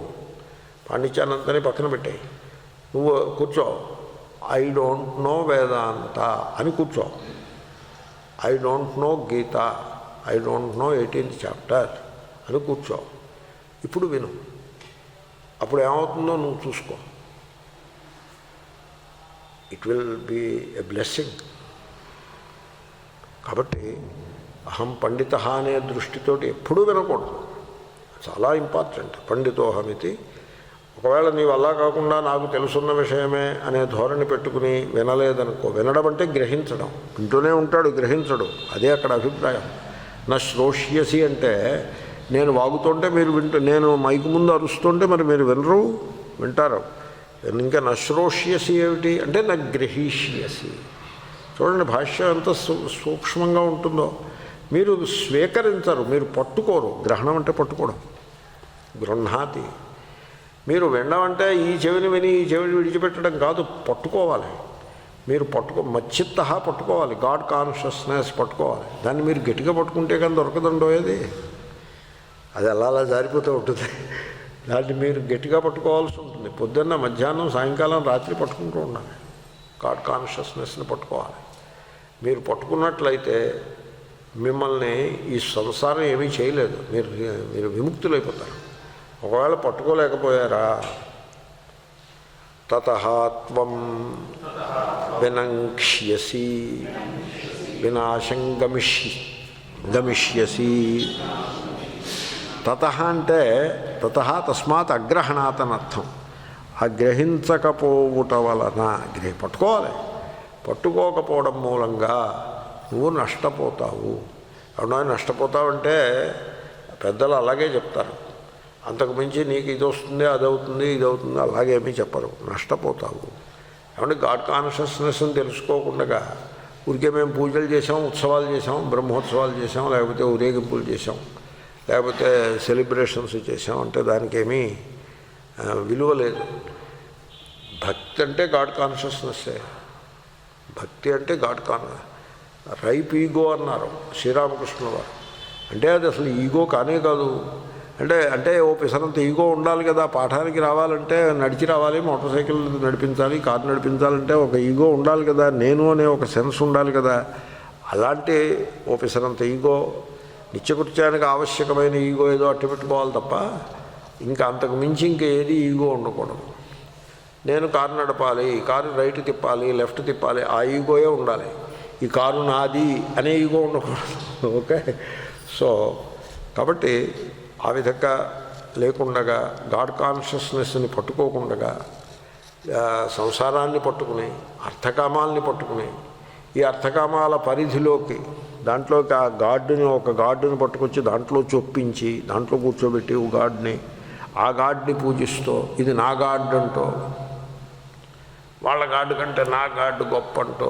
పాండిత్యాన్ని అంతనే పక్కన పెట్టాయి. నువ్వు కూర్చో, ఐ డోంట్ నో వేదాంత అని కూర్చో. I don't know Gita, I don't know 18th chapter అని కూర్చో. ఇప్పుడు విను, అప్పుడు ఏమవుతుందో నువ్వు చూసుకో. It will be a blessing. కాబట్టి అహం పండిత అనే దృష్టితోటి ఎప్పుడూ వినకూడదు, చాలా ఇంపార్టెంట్. పండితోహమితి. ఒకవేళ నీవు అలా కాకుండా నాకు తెలుసున్న విషయమే అనే ధోరణి పెట్టుకుని వినలేదనుకో, వినడం అంటే గ్రహించడం, వింటూనే ఉంటాడు గ్రహించడు, అదే అక్కడ అభిప్రాయం. నా శ్రోష్యసి అంటే నేను వాగుతుంటే మీరు నేను మైకు ముందు అరుస్తుంటే మరి మీరు వినరు, వింటారు. ఇంకా నశ్రోష్యసి ఏమిటి అంటే నా గ్రహీష్యసి. చూడండి భాష్యం ఎంత సూక్ష్మంగా ఉంటుందో. మీరు స్వీకరించరు, మీరు పట్టుకోరు. గ్రహణం అంటే పట్టుకోవడం, గృహ్ణాతి. మీరు వినడం అంటే ఈ చెవిని విని ఈ చెవిని విడిచిపెట్టడం కాదు, పట్టుకోవాలి. మీరు మచ్చిత్త పట్టుకోవాలి, గాడ్ కాన్షియస్నెస్ పట్టుకోవాలి. దాన్ని మీరు గట్టిగా పట్టుకుంటే కానీ దొరకదండో ఏది, అది అలా జారిపోతూ ఉంటుంది. దాన్ని మీరు గట్టిగా పట్టుకోవాల్సి ఉంటుంది. పొద్దున్న మధ్యాహ్నం సాయంకాలం రాత్రి పట్టుకుంటూ ఉండాలి. గాడ్ కాన్షియస్నెస్ని పట్టుకోవాలి. మీరు పట్టుకున్నట్లయితే మిమ్మల్ని ఈ సంసారం ఏమీ చేయలేదు, మీరు విముక్తులైపోతారు. ఒకవేళ పట్టుకోలేకపోయారా, తతఃత్వం వినంక్ష్యసి వినాశం గమిష్యసి. తతః అంటే తస్మాత్ అగ్రహణాత్ అనర్థం. ఆ గ్రహించకపోవుట వలన పట్టుకోవాలి. పట్టుకోకపోవడం మూలంగా నువ్వు నష్టపోతావు. అవునా, నష్టపోతావంటే పెద్దలు అలాగే చెప్తారు. అంతకుమించి నీకు ఇది వస్తుంది అది అవుతుంది ఇది అవుతుంది అలాగేమీ చెప్పరు. నష్టపోతావు. ఏమంటే గాడ్ కాన్షియస్నెస్ని తెలుసుకోకుండా ఊరికే మేము పూజలు చేసాం, ఉత్సవాలు చేసాం, బ్రహ్మోత్సవాలు చేసాం, లేకపోతే ఊరేగింపులు చేసాం, లేకపోతే సెలబ్రేషన్స్ చేసాం అంటే దానికేమీ విలువ లేదు. భక్తి అంటే గాడ్ కాన్షియస్నెస్సే. భక్తి అంటే గాడ్ రైప్ ఈగో అన్నారు శ్రీరామకృష్ణుల వారు. అంటే అది అసలు ఈగో కానే కాదు. అంటే ఓ పిసరంత ఈగో ఉండాలి కదా. పాఠానికి రావాలంటే నడిచి రావాలి, మోటార్ సైకిల్ నడిపించాలి, కారు నడిపించాలంటే ఒక ఈగో ఉండాలి కదా, నేను అనే ఒక సెన్స్ ఉండాలి కదా. అలాంటి ఓ పిసరంత ఈగో, నిత్యకృత్యానికి ఆవశ్యకమైన ఈగో ఏదో అట్టు పెట్టుకోవాలి తప్ప ఇంకా అంతకు మించి ఇంకేది ఈగో ఉండకూడదు. నేను కారు నడపాలి, కారు రైట్ తిప్పాలి, లెఫ్ట్ తిప్పాలి, ఆ ఈగోయే ఉండాలి. ఈ కారు నాది అనే ఈగో ఉండకూడదు. ఓకే. సో కాబట్టి ఆ విధంగా లేకుండగా గాడ్ కాన్షియస్నెస్ని పట్టుకోకుండా సంసారాన్ని పట్టుకుని అర్థకామాలని పట్టుకుని ఈ అర్థకామాల పరిధిలోకి దాంట్లోకి ఆ గాడ్ని ఒక గాడ్ని పట్టుకొచ్చి దాంట్లో చొప్పించి దాంట్లో కూర్చోబెట్టి ఓ గాడ్ని ఆ గాడ్ని పూజిస్తూ ఇది నా గాడ్ అంటూ, వాళ్ళ గాడ్ కంటే నా గాడ్ గొప్ప అంటూ,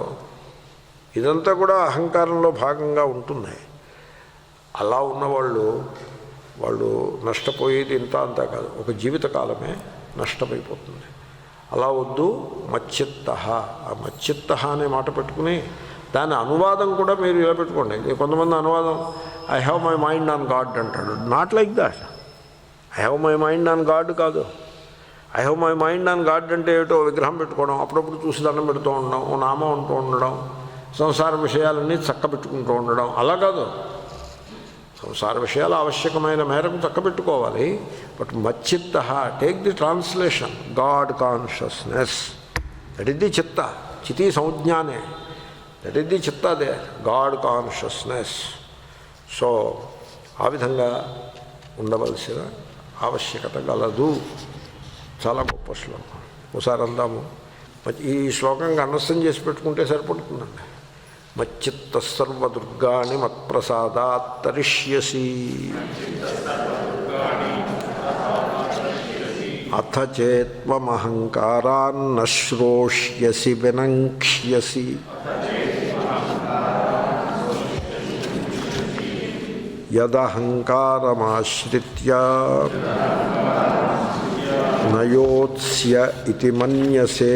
ఇదంతా కూడా అహంకారంలో భాగంగా ఉంటుంది. అలా ఉన్నవాళ్ళు వాళ్ళు నష్టపోయేది ఇంత అంతా కాదు, ఒక జీవితకాలమే నష్టమైపోతుంది. అలా వద్దు. మచ్చిత్త, ఆ మచ్చిత్త అనే మాట పెట్టుకుని దాని అనువాదం కూడా మీరు ఇలా పెట్టుకోండి. కొంతమంది అనువాదం I have my mind on God అంటాడు. Not like that. I have my mind on God కాదు. I have my mind on God అంటే ఏటో విగ్రహం పెట్టుకోవడం, అప్పుడప్పుడు చూసి దండం పెడుతూ ఉండడం, ఓ నామం అంటూ ఉండడం, సంసార విషయాలన్నీ చక్కబెట్టుకుంటూ ఉండడం, అలా కాదు. సంసార విషయాలు ఆవశ్యకమైన మేరకు చక్కబెట్టుకోవాలి. బట్ మచ్చిత్త, take the translation, God consciousness, that is the చిత్త. చితి సంజ్ఞానే, దట్ ఈస్ ది చిత్త దే, గాడ్ కాన్షియస్నెస్. సో ఆ విధంగా ఉండవలసిన ఆవశ్యకత గలదు. చాలా గొప్ప శ్లోకం. ఒకసారి అందాము. ఈ శ్లోకంగా అండర్స్టాండ్ చేసి పెట్టుకుంటే సరిపడుతుందండి. మచ్చిత్త సర్వదుర్గాణి మత్ప్రసాదాత్ తరిష్యసి అథ చేత్వమహంకారాన్న శ్రోష్యసి వినంక్ష్యసి. యదహంకారమాశ్రిత్య నయోత్స్య ఇతి మన్యసే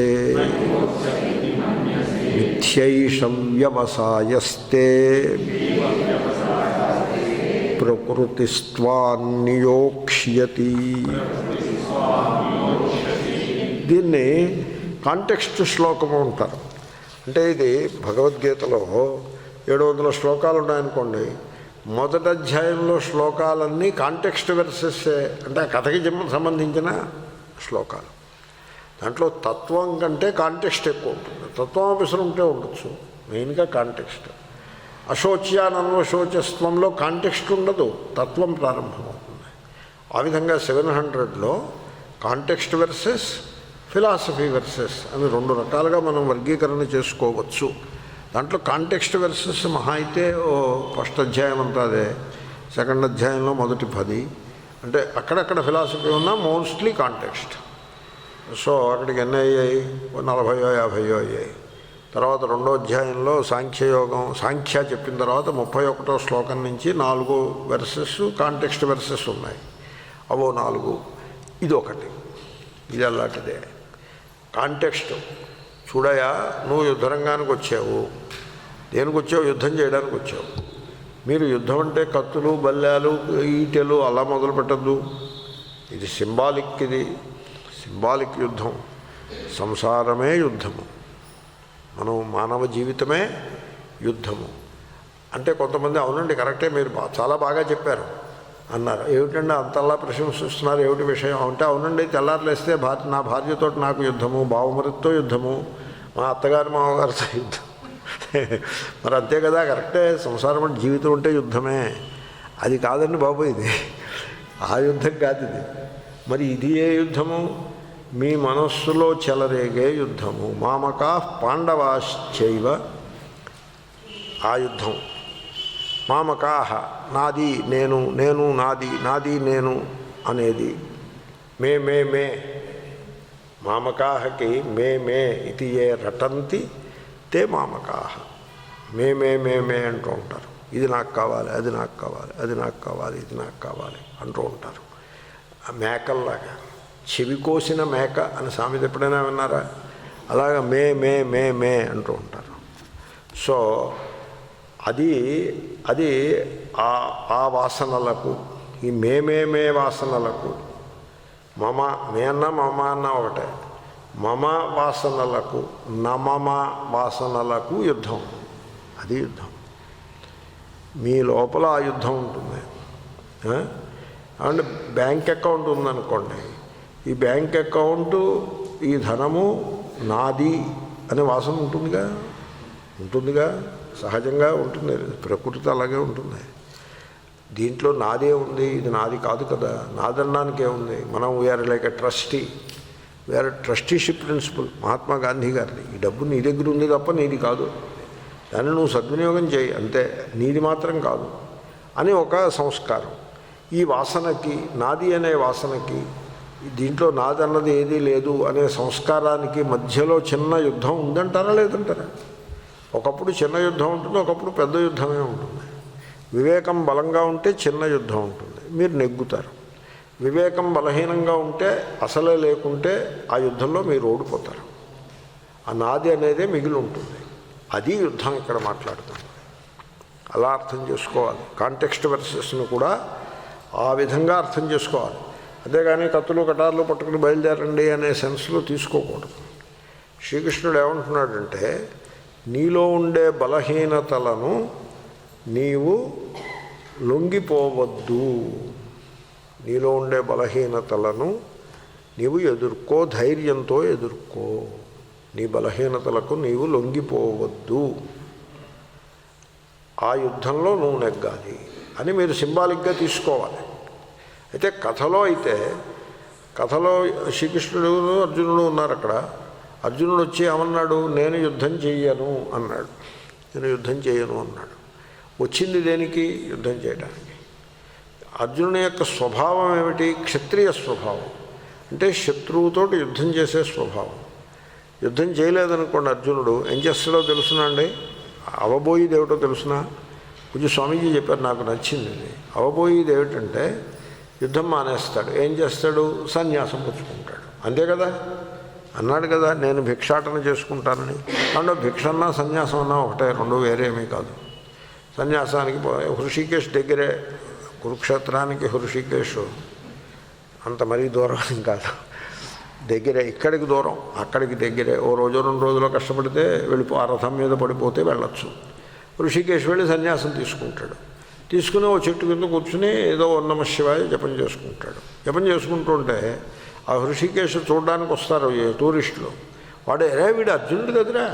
మిథ్యైషం వ్యవసాయస్తే ప్రకృతిస్త్వాన్నియోక్ష్యతి. దీన్ని కాంటెక్స్ట్ శ్లోకము అంటారు. అంటే ఇది భగవద్గీతలో 700 శ్లోకాలు ఉన్నాయనుకోండి. మొదటి అధ్యాయంలో శ్లోకాలన్నీ కాంటెక్స్ట్ వెర్సెస్, అంటే ఆ కథకి సంబంధించిన శ్లోకాలు. దాంట్లో తత్వం కంటే కాంటెక్స్ట్ ఎక్కువ ఉంటుంది. తత్వం అవసరం ఉంటే ఉండొచ్చు, మెయిన్గా కాంటెక్స్ట్. అశోచ్యానన్వశోచస్వంలో కాంటెక్స్ట్ ఉండదు, తత్వం ప్రారంభమవుతుంది. ఆ విధంగా 700లో కాంటెక్స్ట్ వెర్సెస్ ఫిలాసఫీ వెర్సెస్ అని 2 రకాలుగా మనం వర్గీకరణ చేసుకోవచ్చు. దాంట్లో కాంటెక్స్ట్ వెర్సెస్ మహా అయితే ఫస్ట్ అధ్యాయం అంతా అదే, సెకండ్ అధ్యాయంలో మొదటి 10, అంటే అక్కడక్కడ ఫిలాసఫీ ఉన్నా మోస్ట్లీ కాంటెక్స్ట్. సో అక్కడికి ఎన్ని అయ్యాయి? 40 50 అయ్యాయి. తర్వాత 2వ అధ్యాయంలో సాంఖ్యయోగం, సాంఖ్య చెప్పిన తర్వాత 31వ శ్లోకం నుంచి 4 వెర్సెస్ కాంటెక్స్ట్ వెర్సెస్ ఉన్నాయి. అవో 4. ఇదొకటి, ఇది అలాంటిదే. కాంటెక్స్ట్ చూడయా, నువ్వు యుద్ధరంగానికి వచ్చావు. దేనికి వచ్చావు? యుద్ధం చేయడానికి వచ్చావు. మీరు యుద్ధం అంటే కత్తులు, బల్లాలు, ఈటెలు అలా మొదలు పెట్టద్దు. ఇది సింబాలిక్, ఇది సింబాలిక్ యుద్ధం. సంసారమే యుద్ధము, మనం మానవ జీవితమే యుద్ధము. అంటే కొంతమంది అవునండి కరెక్టే, మీరు చాలా బాగా చెప్పారు అన్నారు. ఏమిటండి అంతలా ప్రశంసిస్తున్నారు, ఏమిటి విషయం అంటే, అవునండి తెల్లారులేస్తే నా భార్యతో నాకు యుద్ధము, బావమరితో యుద్ధము, మా అత్తగారి మామగారితో యుద్ధం. మరి అంతే కదా, కరెక్టే. సంసారం అంటే జీవితం అంటే యుద్ధమే. అది కాదండి బాబు, ఇది ఆ యుద్ధం కాదు ఇది. మరి ఇది ఏ యుద్ధము? మీ మనస్సులో చెలరేగే యుద్ధము. మామకా పాండవాశ్చైవ, ఆ యుద్ధం. మామకాహ, నాది నేను, నేను నాది, నాది నేను అనేది. మే మే మే, మామకాహకి మే మే ఇది ఏ రటంతి తే మామకాహ. మే మే మే మే అంటూ ఉంటారు. ఇది నాకు కావాలి, అది నాకు కావాలి, అది నాకు కావాలి, ఇది నాకు కావాలి అంటూ ఉంటారు. ఆ మేకల్లాగా, చెవి కోసిన మేక అని సామెత ఎప్పుడైనా విన్నారా? అలాగా మే మే మే మే అంటూ ఉంటారు. సో అది ఆ వాసనలకు, ఈ మే వాసనలకు, మమ మే అన్న మమ అన్న ఒకటే, మమ వాసనలకు నమమ వాసనలకు యుద్ధం. అది యుద్ధం. మీ లోపల ఆ యుద్ధం ఉంటుంది. అంటే బ్యాంక్ అకౌంట్ ఉందనుకోండి, ఈ బ్యాంక్ అకౌంటు, ఈ ధనము నాది అనే వాసన ఉంటుందిగా, సహజంగా ఉంటుంది. ప్రకృతి అలాగే ఉంటుంది. దీంట్లో నాదే ఉంది, ఇది నాది కాదు కదా. నాదనడానికే ఉంది. మనం we're like a trustee, we're trusteeship principle Mahatma Gandhi గారిది. ఈ డబ్బు నీ దగ్గర ఉంది తప్ప నీది కాదు, దాన్ని నువ్వు సద్వినియోగం చేయి అంతే, నీది మాత్రం కాదు అని ఒక సంస్కారం. ఈ వాసనకి, నాది అనే వాసనకి దీంట్లో నాదన్నది ఏదీ లేదు అనే సంస్కారానికి మధ్యలో చిన్న యుద్ధం ఉందంటారా లేదంటారా? ఒకప్పుడు చిన్న యుద్ధం ఉంటుంది, ఒకప్పుడు పెద్ద యుద్ధమే ఉంటుంది. వివేకం బలంగా ఉంటే చిన్న యుద్ధం ఉంటుంది, మీరు నెగ్గుతారు. వివేకం బలహీనంగా ఉంటే, అసలే లేకుంటే ఆ యుద్ధంలో మీరు ఓడిపోతారు. ఆ నాది అనేదే మిగిలి ఉంటుంది. అది యుద్ధం ఇక్కడ మాట్లాడుతుంది. అలా అర్థం చేసుకోవాలి. కాంటెక్స్ట్ వెర్సెస్ను కూడా ఆ విధంగా అర్థం చేసుకోవాలి. అంతేగాని కత్తులు కటార్లు పట్టుకుని బయలుదేరండి అనే సెన్స్లో తీసుకోకూడదు. శ్రీకృష్ణుడు ఏమంటున్నాడంటే, నీలో ఉండే బలహీనతలను నీవు లొంగిపోవద్దు. నీలో ఉండే బలహీనతలను నీవు ఎదుర్కో, ధైర్యంతో ఎదుర్కో. నీ బలహీనతలకు నీవు లొంగిపోవద్దు. ఆ యుద్ధంలో నువ్వు నెగ్గాలి అని మీరు సింబాలిక్గా తీసుకోవాలి. అయితే కథలో శ్రీకృష్ణుడు అర్జునుడు ఉన్నారు అక్కడ. అర్జునుడు వచ్చి ఏమన్నాడు? నేను యుద్ధం చెయ్యను అన్నాడు. నేను యుద్ధం చేయను అన్నాడు. వచ్చింది దేనికి? యుద్ధం చేయడానికి. అర్జునుని యొక్క స్వభావం ఏమిటి? క్షత్రియ స్వభావం. అంటే శత్రువుతోటి యుద్ధం చేసే స్వభావం. యుద్ధం చేయలేదనుకోండి, అర్జునుడు ఏం చేస్తాడో తెలుసునా అండి? అవబోయేది ఏమిటో తెలుసునా? కొంచెం స్వామీజీ చెప్పారు, నాకు నచ్చింది. అవబోయేది ఏమిటంటే యుద్ధం మానేస్తాడు. ఏం చేస్తాడు? సన్యాసం పుచ్చుకుంటాడు. అంతే కదా, అన్నాడు కదా, నేను భిక్షాటన చేసుకుంటానని. అంటే భిక్షన్నా సన్యాసం అన్నా ఒకటే, రెండు వేరేమీ కాదు. సన్యాసానికి హృషికేశ్ దగ్గరే, కురుక్షేత్రానికి హృషికేశ్ అంత మరీ దూరం కాదు, దగ్గరే. ఇక్కడికి దూరం, అక్కడికి దగ్గరే. ఓ రోజు 2 రోజులు కష్టపడితే ఆ రథం మీద పడిపోతే వెళ్ళొచ్చు. ఋషికేశ్ వెళ్ళి సన్యాసం తీసుకుంటాడు. తీసుకుని ఓ చెట్టు కింద కూర్చుని ఏదో ఓం నమః శివాయ జపం చేసుకుంటాడు. జపం చేసుకుంటుంటే ఆ హృషికేశ్ చూడడానికి వస్తారు టూరిస్టులు. వాడు వీడు అర్జునుడు కదరా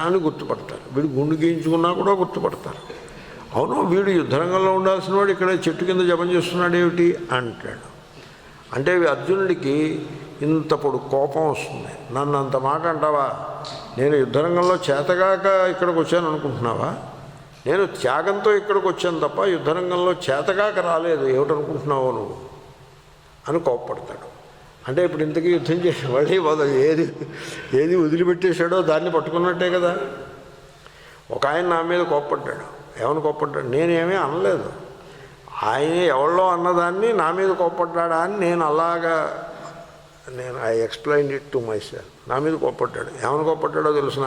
అని గుర్తుపడతారు. వీడు గుండు గీయించుకున్నా కూడా గుర్తుపడతారు. అవును, వీడు యుద్ధరంగంలో ఉండాల్సిన వాడు ఇక్కడ చెట్టు కింద జపం చేస్తున్నాడు ఏమిటి అంటాడు. అంటే అర్జునుడికి ఇంత పొడు కోపం వస్తుంది. నన్ను అంత మాట అంటావా? నేను యుద్ధరంగంలో చేతగాక ఇక్కడికి వచ్చాను అనుకుంటున్నావా? నేను త్యాగంతో ఇక్కడికి వచ్చాను తప్ప యుద్ధరంగంలో చేతగాక రాలేదు, ఏమిటనుకుంటున్నావో నువ్వు అని కోప్పడతాడు. అంటే ఇప్పుడు ఇంతకీ యుద్ధం చేసి మళ్ళీ ఏది వదిలిపెట్టేశాడో దాన్ని పట్టుకున్నట్టే కదా. ఒక ఆయన నా మీద కోప్పడ్డాడు. ఏమని కోప్పడ్డాడు? నేనేమీ అనలేదు. ఆయన ఎవరిలో అన్నదాన్ని నా మీద కోప్పడ్డా అని నేను I explain it to myself. నా మీద కోప్పడ్డాడు. ఏమని కోప్పడ్డాడో తెలుసిన?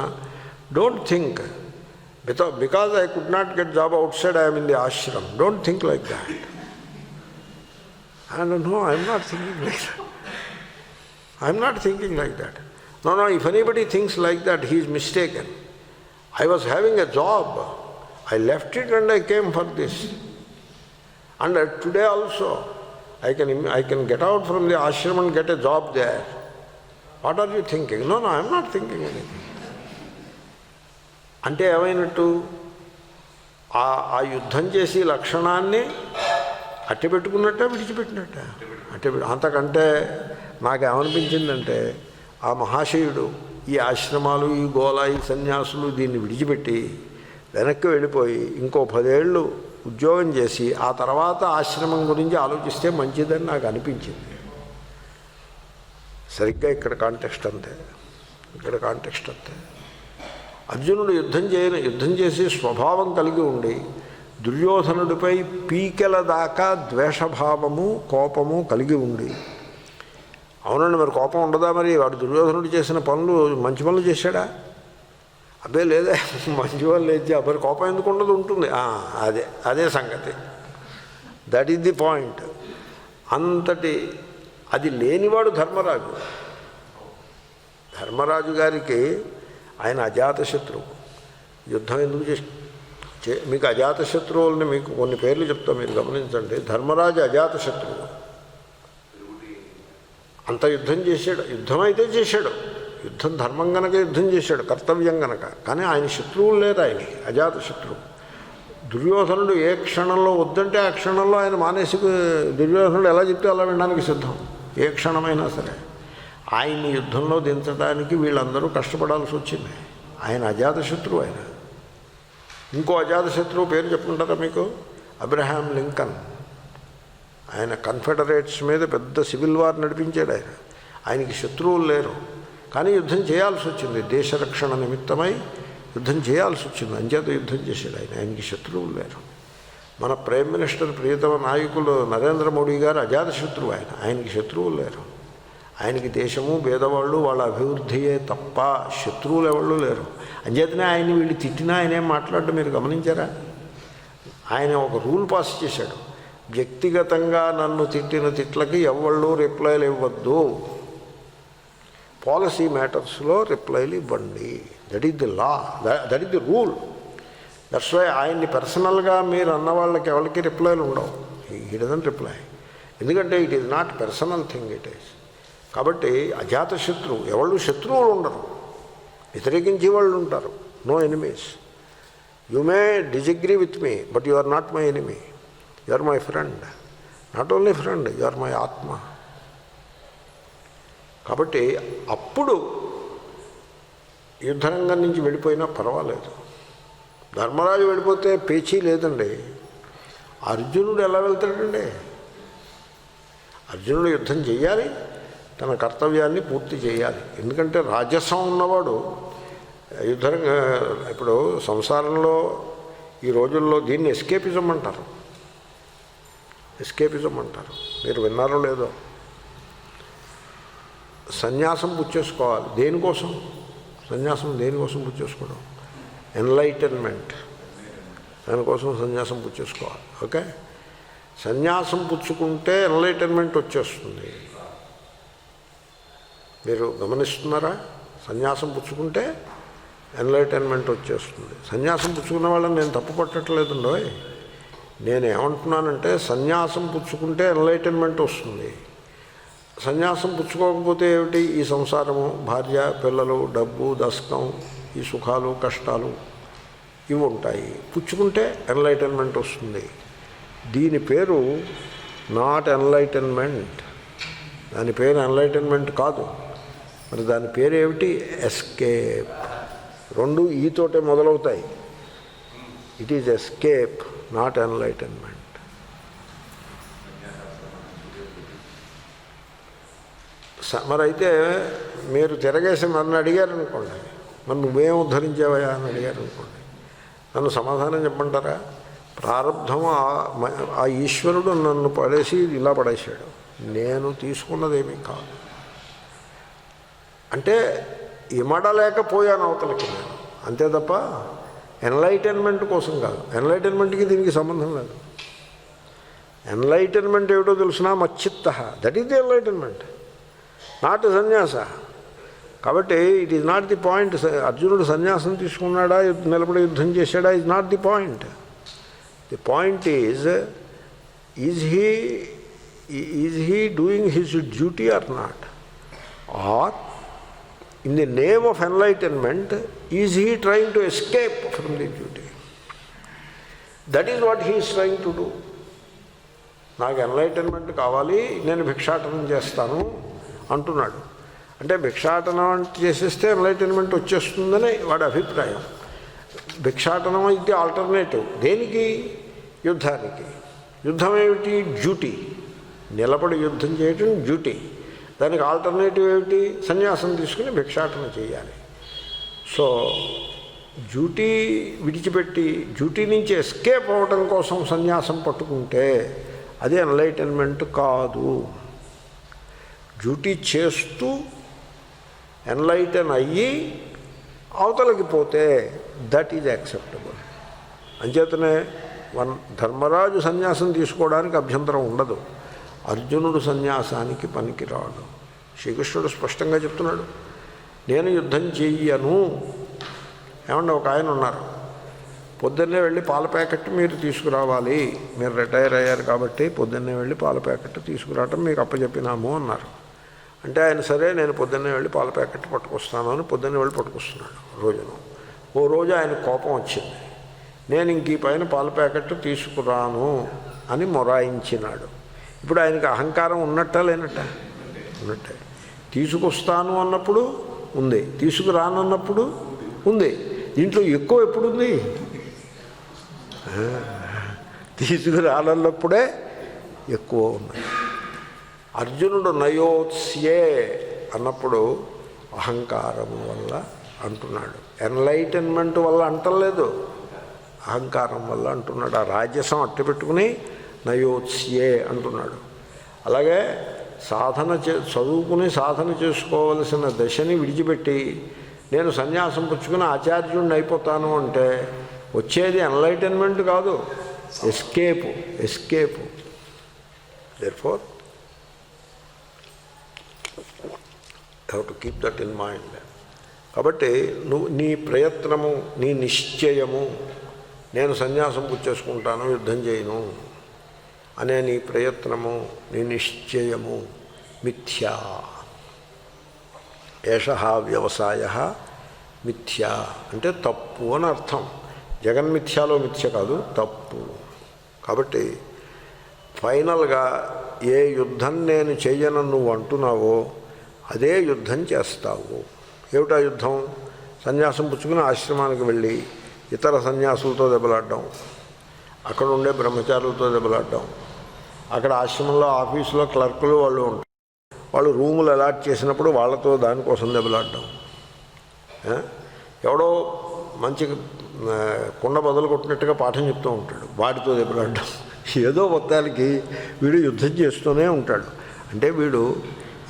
Don't think because I could not get job outside I'm in the ashram. Don't think like that. And no, I'm not thinking like that. I'm not thinking like that. No, if anybody thinks like that, he is mistaken. I was having a job. I left it and I came for this. And today also, I can get out from the ashram and get a job there. What are you thinking? No, I am not thinking anything. అంటే ఏమైనట్టు? ఆ యుద్ధం చేసి లక్షణాన్ని అట్టెపెట్టుకున్నట్ట విడిచిపెట్టినట్ట? అంతకంటే నాకేమనిపించిందంటే, ఆ మహాశయుడు ఈ ఆశ్రమాలు, ఈ గోళ, ఈ సన్యాసులు దీన్ని విడిచిపెట్టి వెనక్కి వెళ్ళిపోయి ఇంకో 10 ఏళ్ళు ఉద్యోగం చేసి ఆ తర్వాత ఆశ్రమం గురించి ఆలోచిస్తే మంచిదని నాకు అనిపించింది. సరిగ్గా ఇక్కడ కాంటెక్స్ట్ అంతే. అర్జునుడు యుద్ధం చేసి స్వభావం కలిగి ఉండి దుర్యోధనుడిపై పీకెల దాకా ద్వేషభావము, కోపము కలిగి ఉండి, అవునండి మరి కోపం ఉండదా? మరి వాడు దుర్యోధనుడు చేసిన పనులు మంచి పనులు చేశాడా? అదే లేదా, మంచి పనులు లేచి మరి కోపం ఎందుకు ఉండదు? ఉంటుంది. అదే సంగతి. That is the point. అంతటి అది లేనివాడు ధర్మరాజు గారికి ఆయన అజాతశత్రువు. యుద్ధం ఎందుకు మీకు అజాతశత్రువులని మీకు కొన్ని పేర్లు చెప్తా, మీరు గమనించండి. ధర్మరాజు అజాతశత్రువు. అంత యుద్ధం చేశాడు. యుద్ధం అయితే చేశాడు. యుద్ధం ధర్మం గనక యుద్ధం చేశాడు, కర్తవ్యం గనక. కానీ ఆయన శత్రువులు లేరు. ఆయనకి అజాతశత్రువు. దుర్యోధనుడు ఏ క్షణంలో వద్దంటే ఆ క్షణంలో ఆయన మానేసి, దుర్యోధనుడు ఎలా చెప్తే అలా వినడానికి సిద్ధం, ఏ క్షణమైనా సరే. ఆయన్ని యుద్ధంలో దించడానికి వీళ్ళందరూ కష్టపడాల్సి వచ్చింది. ఆయన అజాతశత్రువు. ఆయన ఇంకో అజాతశత్రువు పేరు చెప్పుకుంటారా మీకు? Abraham Lincoln. ఆయన కన్ఫెడరేట్స్ మీద పెద్ద సివిల్ వార్ నడిపించాడు ఆయన. ఆయనకి శత్రువులు లేరు, కానీ యుద్ధం చేయాల్సి వచ్చింది. దేశ రక్షణ నిమిత్తమై యుద్ధం చేయాల్సి వచ్చింది, అంచేత యుద్ధం చేశాడు ఆయన. ఆయనకి శత్రువులు లేరు. మన ప్రైమ్ మినిస్టర్ ప్రియతమ నాయకులు నరేంద్ర మోడీ గారు అజాతశత్రువు. ఆయనకి శత్రువులు లేరు. ఆయనకి దేశము పేదవాళ్ళు వాళ్ళ అభివృద్ధియే తప్ప శత్రువులు ఎవళ్ళు లేరు. అంచేతనే ఆయన్ని వీళ్ళు తిట్టినా ఆయనేం మాట్లాడడం మీరు గమనించారా? ఆయన ఒక రూల్ పాస్ చేశాడు, వ్యక్తిగతంగా నన్ను తిట్టిన తిట్లకి ఎవళ్ళు రిప్లైలు ఇవ్వద్దు, పాలసీ మ్యాటర్స్లో రిప్లైలు ఇవ్వండి. That is the law, that is the rule. That's why ఆయన్ని పర్సనల్గా మీరు అన్న వాళ్ళకి ఎవరికి రిప్లైలు ఉండవు. హీ డజంట్ రిప్లై, ఎందుకంటే it is not personal thing, it is. కాబట్టి అజాత శత్రువు, ఎవళ్ళు శత్రువులు ఉండరు, వ్యతిరేకించే వాళ్ళు ఉంటారు. No enemies. You may disagree with me, but you are not my enemy. You are my friend. Not only friend, you are my ఆత్మ. కాబట్టి అప్పుడు యుద్ధరంగం నుంచి వెళ్ళిపోయినా పర్వాలేదు. ధర్మరాజు వెళ్ళిపోతే పేచీ లేదండి. అర్జునుడు ఎలా వెళ్తాడండి? అర్జునుడు యుద్ధం చేయాలి, తన కర్తవ్యాన్ని పూర్తి చేయాలి. ఎందుకంటే రాజసం ఉన్నవాడు యుద్ధరంగ, ఇప్పుడు సంసారంలో ఈ రోజుల్లో దీన్ని ఎస్కేపిజం అంటారు. ఎస్కేపిజం అంటారు, మీరు విన్నారో లేదో. సన్యాసం పుచ్చేసుకోవాలి. దేనికోసం సన్యాసం? దేనికోసం పుచ్చేసుకోవడం? ఎన్లైటన్మెంట్. దానికోసం సన్యాసం పుచ్చేసుకోవాలి. ఓకే, సన్యాసం పుచ్చుకుంటే ఎన్లైటన్మెంట్ వచ్చేస్తుంది. మీరు గమనిస్తున్నారా? సన్యాసం పుచ్చుకుంటే ఎన్లైటన్మెంట్ వచ్చేస్తుంది. సన్యాసం పుచ్చుకున్న వాళ్ళని నేను తప్పు పట్టట్లేదండో. నేను ఏమంటున్నానంటే సన్యాసం పుచ్చుకుంటే ఎన్లైటన్మెంట్ వస్తుంది. సన్యాసం పుచ్చుకోకపోతే ఏమిటి? ఈ సంసారము, భార్య, పిల్లలు, డబ్బు, దశకం, ఈ సుఖాలు కష్టాలు ఇవి ఉంటాయి. పుచ్చుకుంటే ఎన్లైటన్మెంట్ వస్తుంది. దీని పేరు నాట్ ఎన్లైటన్మెంట్. దాని పేరు ఎన్లైటన్మెంట్ కాదు. మరి దాని పేరు ఏమిటి? ఎస్కేప్. రెండు ఈతోటే మొదలవుతాయి. It is escape, not enlightenment. మరి అయితే మీరు తిరగేసి నన్ను అడిగారు అనుకోండి, మరి నువ్వేం ఉద్ధరించావయా అని అడిగారు అనుకోండి, నన్ను సమాధానం చెప్పంటారా? ప్రారంధం ఆ ఈశ్వరుడు నన్ను పడేసి ఇలా పడేశాడు, నేను తీసుకున్నదేమీ కాదు అంటే ఇమడలేకపోయాను అవతలకి నేను, అంతే తప్ప ఎన్లైటన్మెంట్ కోసం కాదు. ఎన్లైటన్మెంట్కి దీనికి సంబంధం లేదు. ఎన్లైటన్మెంట్ ఏమిటో తెలిసినా మచ్చిత్త, that is the enlightenment, not సన్యాస. కాబట్టి it is not the point. అర్జునుడు సన్యాసం తీసుకున్నాడా, నిలబడి యుద్ధం చేశాడా, is not the point. The point is he doing his duty or not, or in the name of enlightenment is he trying to escape from the duty? That is what he is trying to do. నాకు ఎన్లైటన్మెంట్ కావాలి, నేను భిక్షాటనం చేస్తాను అంటున్నాడు. అంటే భిక్షాటనం చేసేస్తే ఎన్లైటన్మెంట్ వచ్చేస్తుందని వాడి అభిప్రాయం. భిక్షాటనం అయితే ఆల్టర్నేటివ్ దేనికి? యుద్ధానికి. యుద్ధం ఏమిటి? డ్యూటీ. నిలబడి యుద్ధం చేయటం డ్యూటీ. దానికి ఆల్టర్నేటివ్ ఏమిటి? సన్యాసం తీసుకుని భిక్షాటన చేయాలి. సో డ్యూటీ విడిచిపెట్టి డ్యూటీ నుంచి ఎస్కేప్ అవ్వడం కోసం సన్యాసం పట్టుకుంటే అది ఎన్లైటన్మెంట్ కాదు. డ్యూటీ చేస్తూ ఎన్లైటన్ అయ్యి అవతలకి పోతే దట్ ఈజ్ యాక్సెప్టబుల్. అంచేతనే ధర్మరాజు సన్యాసం తీసుకోవడానికి అభ్యంతరం ఉండదు, అర్జునుడు సన్యాసానికి పనికిరాడు. శ్రీకృష్ణుడు స్పష్టంగా చెప్తున్నాడు, నేను యుద్ధం చెయ్యను. ఏమన్నా ఒక ఆయన ఉన్నారు, పొద్దున్నే వెళ్ళి పాల ప్యాకెట్ మీరు తీసుకురావాలి, మీరు రిటైర్ అయ్యారు కాబట్టి పొద్దున్నే వెళ్ళి పాల ప్యాకెట్ తీసుకురావటం మీకు అప్పచెప్పినాము అన్నారు. అంటే ఆయన సరే నేను పొద్దున్నే వెళ్ళి పాల ప్యాకెట్ పట్టుకొస్తాను అని పొద్దున్నే వెళ్ళి పట్టుకొస్తున్నాడు రోజును. ఓ రోజు ఆయన కోపం వచ్చింది, నేను ఇంక ఈ పైన పాల ప్యాకెట్ తీసుకురాను అని మొరాయించినాడు. ఇప్పుడు ఆయనకి అహంకారం ఉన్నట్టా లేనట్ట? ఉన్నట్టే. తీసుకొస్తాను అన్నప్పుడు ఉంది, తీసుకురానన్నప్పుడు ఉంది. దీంట్లో ఎక్కువ ఎప్పుడుంది? తీసుకురానన్నప్పుడే ఎక్కువ ఉన్నాయి. అర్జునుడు నయోత్స్యే అన్నప్పుడు అహంకారం వల్ల అంటున్నాడు, ఎన్లైటన్మెంట్ వల్ల అంటలేదు, అహంకారం వల్ల అంటున్నాడు. ఆ రాజసం అట్టి పెట్టుకుని నయోత్స్యే అంటున్నాడు. అలాగే చదువుకుని సాధన చేసుకోవలసిన దశని విడిచిపెట్టి నేను సన్యాసం పుచ్చుకుని ఆచార్యుడిని అయిపోతాను అంటే వచ్చేది ఎన్లైటన్మెంట్ కాదు, escape. Therefore have to keep that in mind. కాబట్టి నువ్వు నీ ప్రయత్నము, నీ నిశ్చయము, నేను సన్యాసం పుచ్చేసుకుంటాను, యుద్ధం చేయను అనే నీ ప్రయత్నము, నీ నిశ్చయము మిథ్యా. ఏషః వ్యవసాయ మిథ్యా అంటే తప్పు అని అర్థం. జగన్మిథ్యాలో మిథ్య కాదు, తప్పు. కాబట్టి ఫైనల్గా ఏ యుద్ధం నేను చెయ్యను నువ్వు అంటున్నావో అదే యుద్ధం చేస్తావు. ఏమిటా యుద్ధం? సన్యాసం పుచ్చుకుని ఆశ్రమానికి వెళ్ళి ఇతర సన్యాసులతో దెబ్బలాడడం, అక్కడ ఉండే బ్రహ్మచారులతో దెబ్బలాడడం, అక్కడ ఆశ్రమంలో ఆఫీసులో క్లర్కులు వాళ్ళు ఉంటారు, వాళ్ళు రూములు అలాట్ చేసినప్పుడు వాళ్ళతో దానికోసం దెబ్బలాడడం, ఎవడో మంచి కుండ బదులు కొట్టినట్టుగా పాఠం చెప్తూ ఉంటాడు, వాడితో దెబ్బలాడడం, ఏదో మొత్తానికి వీడు యుద్ధం చేస్తూనే ఉంటాడు. అంటే వీడు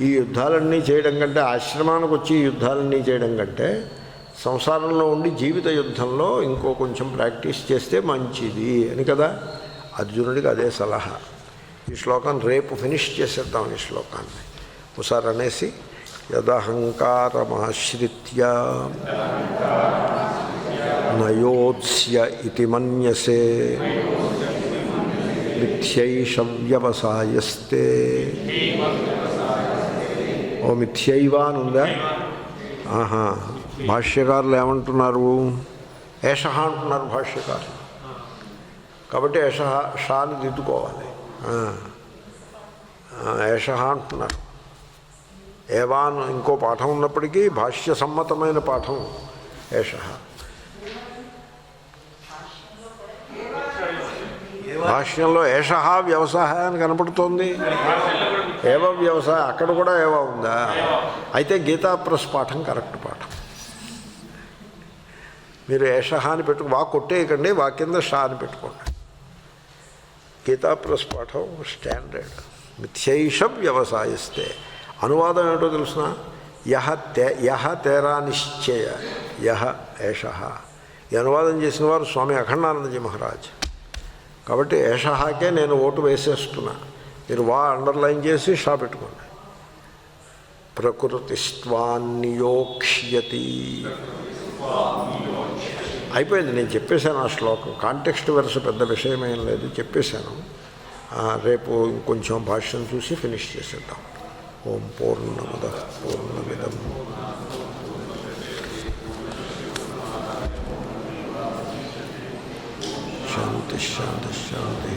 ఈ యుద్ధాలన్నీ చేయడం కంటే, ఆశ్రమానికి వచ్చి ఈ యుద్ధాలన్నీ చేయడం కంటే సంసారంలో ఉండి జీవిత యుద్ధంలో ఇంకో కొంచెం ప్రాక్టీస్ చేస్తే మంచిది అని కదా అర్జునుడికి అదే సలహా. ఈ శ్లోకాన్ని రేపు ఫినిష్ చేసేద్దాం. ఈ శ్లోకాన్ని ఒకసారి అనేసి, యదహంకారమాశ్రిత్య నయోత్స్య ఇతి మన్యసే మిథ్యైష వ్యవసాయస్తే. ఓ మిథ్యైవ అని ఉందా? ఆహా, భాష్యకారులు ఏమంటున్నారు? ఏషః అంటున్నారు భాష్యకారులు. కాబట్టి ఏషః షాని దిద్దుకోవాలి. ఏషః అంటున్నారు. ఏవాన్ ఇంకో పాఠం ఉన్నప్పటికీ భాష్య సమ్మతమైన పాఠం ఏషః. భాష్యంలో ఏషః వ్యవసాయ అని కనపడుతోంది. ఏవ వ్యవసాయ అక్కడ కూడా ఏవా ఉందా? అయితే గీతా ప్రెస్ పాఠం కరెక్ట్ పాఠం. మీరు ఏషః అని వా కొట్టేయకండి, వా కింద షా అని పెట్టుకోండి. గీతా ప్రెస్ పాఠం స్టాండర్డ్. మిథ్యైష వ్యవసాయస్తే. అనువాదం ఏమిటో తెలుసిన? యహ తేరా నిశ్చయ యహ ఏషః. ఈ అనువాదం చేసిన వారు స్వామి అఖండానందజీ మహారాజ్. కాబట్టి ఏషహాకే నేను ఓటు వేసేస్తున్నా. మీరు వా అండర్లైన్ చేసి షా పెట్టుకోండి. ప్రకృతిస్త్వాన్నియోక్ష్యతి. అయిపోయింది, నేను చెప్పేశాను ఆ శ్లోకం. కాంటెక్స్ట్ వెర్స్ పెద్ద విషయమేం లేదు, చెప్పేశాను. రేపు ఇంకొంచెం భాష్యం చూసి ఫినిష్ చేసేద్దాం. ఓం పూర్ణమదః పూర్ణమిదం శాంతి శాంతి శాంతి.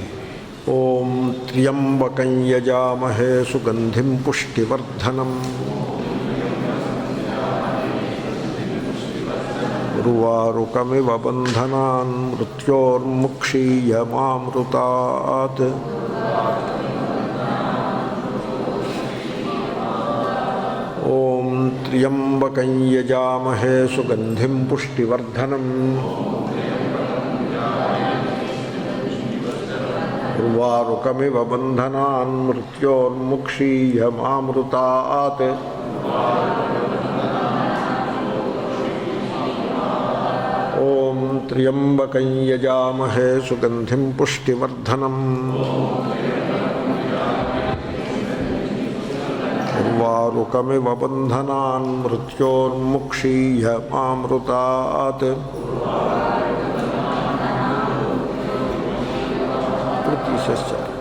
ఓం త్ర్యంబకం యజామహే సుగంధిం పుష్టివర్ధనం. ఉర్వారుకమివ బంధనాన్ మృత్యోర్ముక్షీయమామృతాత్. ఓం త్ర్యంబకం యజామహే సుగంధిం పుష్టివర్ధనం. ఉర్వారుకమివ బంధనాన్ మృత్యోర్ముక్షీయమామృతాత్. ఓం త్ర్యంబకం యజామహే సుగంధిం పుష్టివర్ధనం. ఉర్వారుకమివ బంధనాన్ మృత్యోర్ముక్షీయమామృతాత్. తీసేస్తారు.